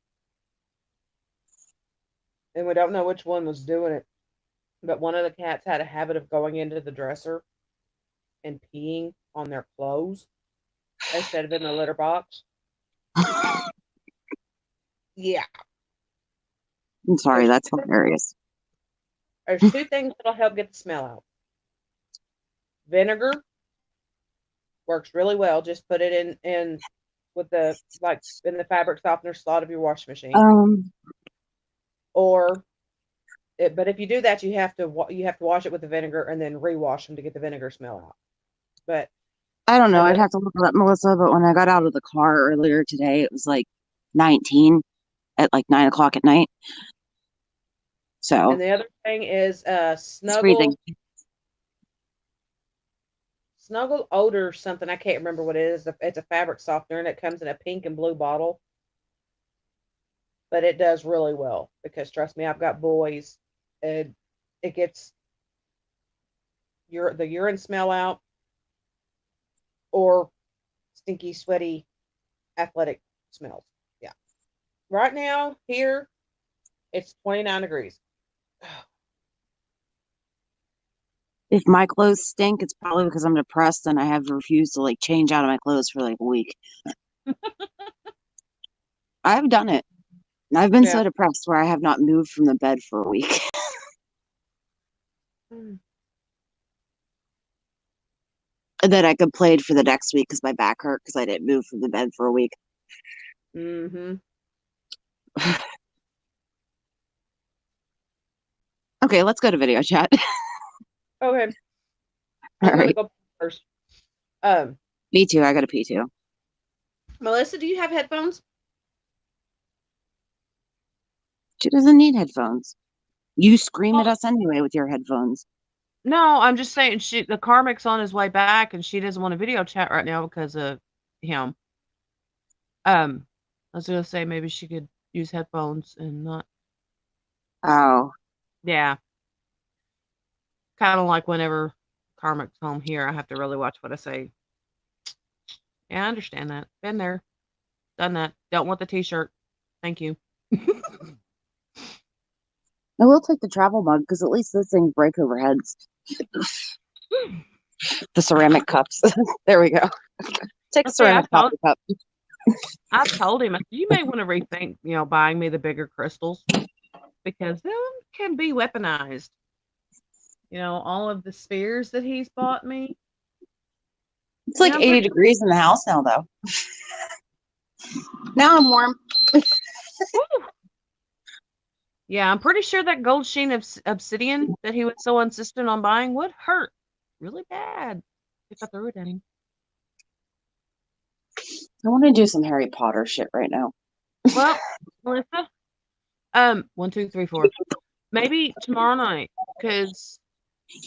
And we don't know which one was doing it. But one of the cats had a habit of going into the dresser and peeing on their clothes instead of in the litter box. Yeah. I'm sorry, There's that's hilarious. there's two things that'll help get the smell out. Vinegar works really well. Just put it in with the like in the fabric softener slot of your washing machine. Um, Or but if you do that, you have to wash it with the vinegar and then rewash them to get the vinegar smell out. But I don't know. I'd another have to look it up, Melissa, but when I got out of the car earlier today, it was like 19 at like 9 o'clock at night. So and the other thing is it's freezing. Snuggle odor something. I can't remember what it is. It's a fabric softener and it comes in a pink and blue bottle, but it does really well because trust me, I've got boys. And it gets the urine smell out or stinky, sweaty, athletic smells. Yeah. Right now here it's 29 degrees. If my clothes stink, it's probably because I'm depressed and I have refused to like change out of my clothes for like a week. I've done it. I've been Yeah. so depressed where I have not moved from the bed for a week. Mm. That I complained for the next week because my back hurt because I didn't move from the bed for a week. Mm-hmm. Okay, let's go to video chat. Okay. All I'm gonna right. go first. Um, Me too. I got to pee too. Melissa, do you have headphones? She doesn't need headphones. You scream at Well, us anyway with your headphones. no, I'm just saying the Karmic's on his way back and she doesn't want a video chat right now because of him. I was gonna say maybe she could use headphones and not Oh, yeah. Kind of like whenever Karmic's home here, I have to really watch what I say. Yeah, I understand that. Been there, done that. Don't want the t-shirt. Thank you. I will take the travel mug because at least those things break over heads. The ceramic cups. There we go. Take a Okay, ceramic coffee cup. I told him you may want to rethink, buying me the bigger crystals because them can be weaponized. All of the spears that he's bought me. It's like I'm 80 pretty degrees in the house now, though. Now I'm warm. Woo! Yeah, I'm pretty sure that gold sheen obsidian that he was so insistent on buying would hurt really bad if I threw it at him. I want to do some Harry Potter shit right now. Well, Melissa, one, two, three, four. Maybe tomorrow night, because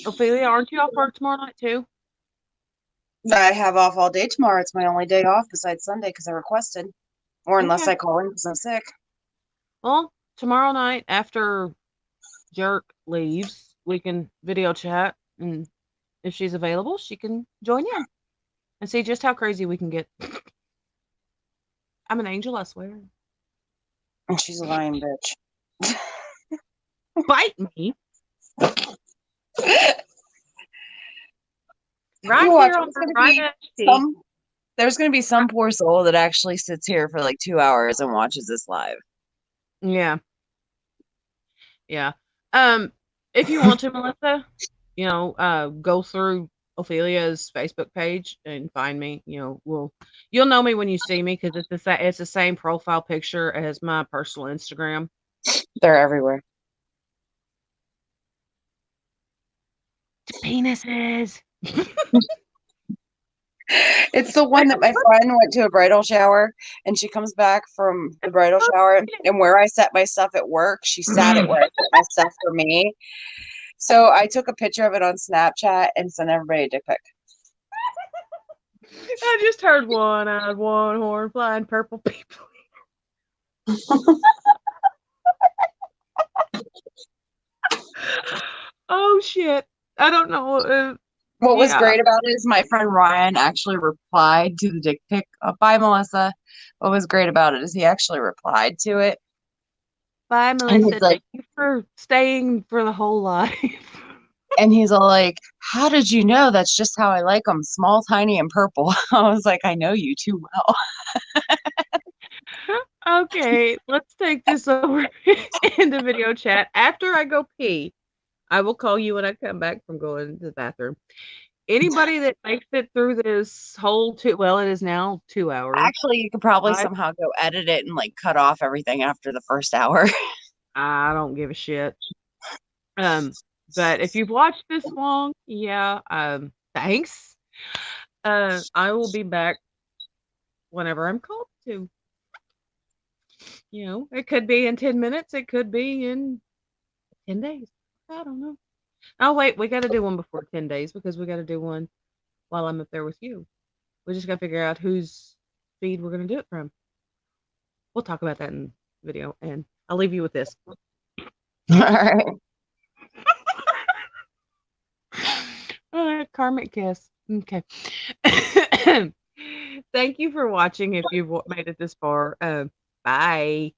Ophelia, aren't you off work tomorrow night too? I have off all day tomorrow. It's my only day off besides Sunday because I requested. Or unless Okay. I call in because I'm sick. Well, tomorrow night after Jerk leaves, we can video chat, and if she's available, she can join in and see just how crazy we can get. I'm an angel, I swear. And she's a lying bitch. Bite me You right watch. here on There's the gonna right be cheek. some. There's gonna be some poor soul that actually sits here for like 2 hours and watches this live. Yeah, yeah. Um, if you want to, Melissa, go through Ophelia's Facebook page and find me. You'll know me when you see me because it's the same profile picture as my personal Instagram. They're everywhere. Penises. It's the one that my friend went to a bridal shower and she comes back from the bridal shower and where I set my stuff at work, she sat at where I set my stuff for me. So I took a picture of it on Snapchat and sent everybody a dick pic. I just heard one-eyed, one-horn, flying purple people. Oh shit! I don't know. What was Yeah. great about it is my friend Ryan actually replied to the dick pic. Bye, Melissa. What was great about it is he actually replied to it. Bye, And he's Melissa. like, Thank you for staying for the whole life. and he's all like, how did you know that's just how I like them? Small, tiny, and purple. I was like, I know you too well. Okay, let's take this over into video chat. After I go pee, I will call you when I come back from going to the bathroom. Anybody that makes it through this whole well, it is now 2 hours. Actually, you could probably I somehow go edit it and like cut off everything after the first hour. I don't give a shit. Um, but if you've watched this long, yeah, thanks. I will be back whenever I'm called to. It could be in 10 minutes, it could be in 10 days. I don't know. Oh, wait, we got to do one before 10 days because we got to do one while I'm up there with you. We just got to figure out whose feed we're going to do it from. We'll talk about that in video, and I'll leave you with this. All right. Karmic kiss. Okay. Thank you for watching if you've made it this far. Bye.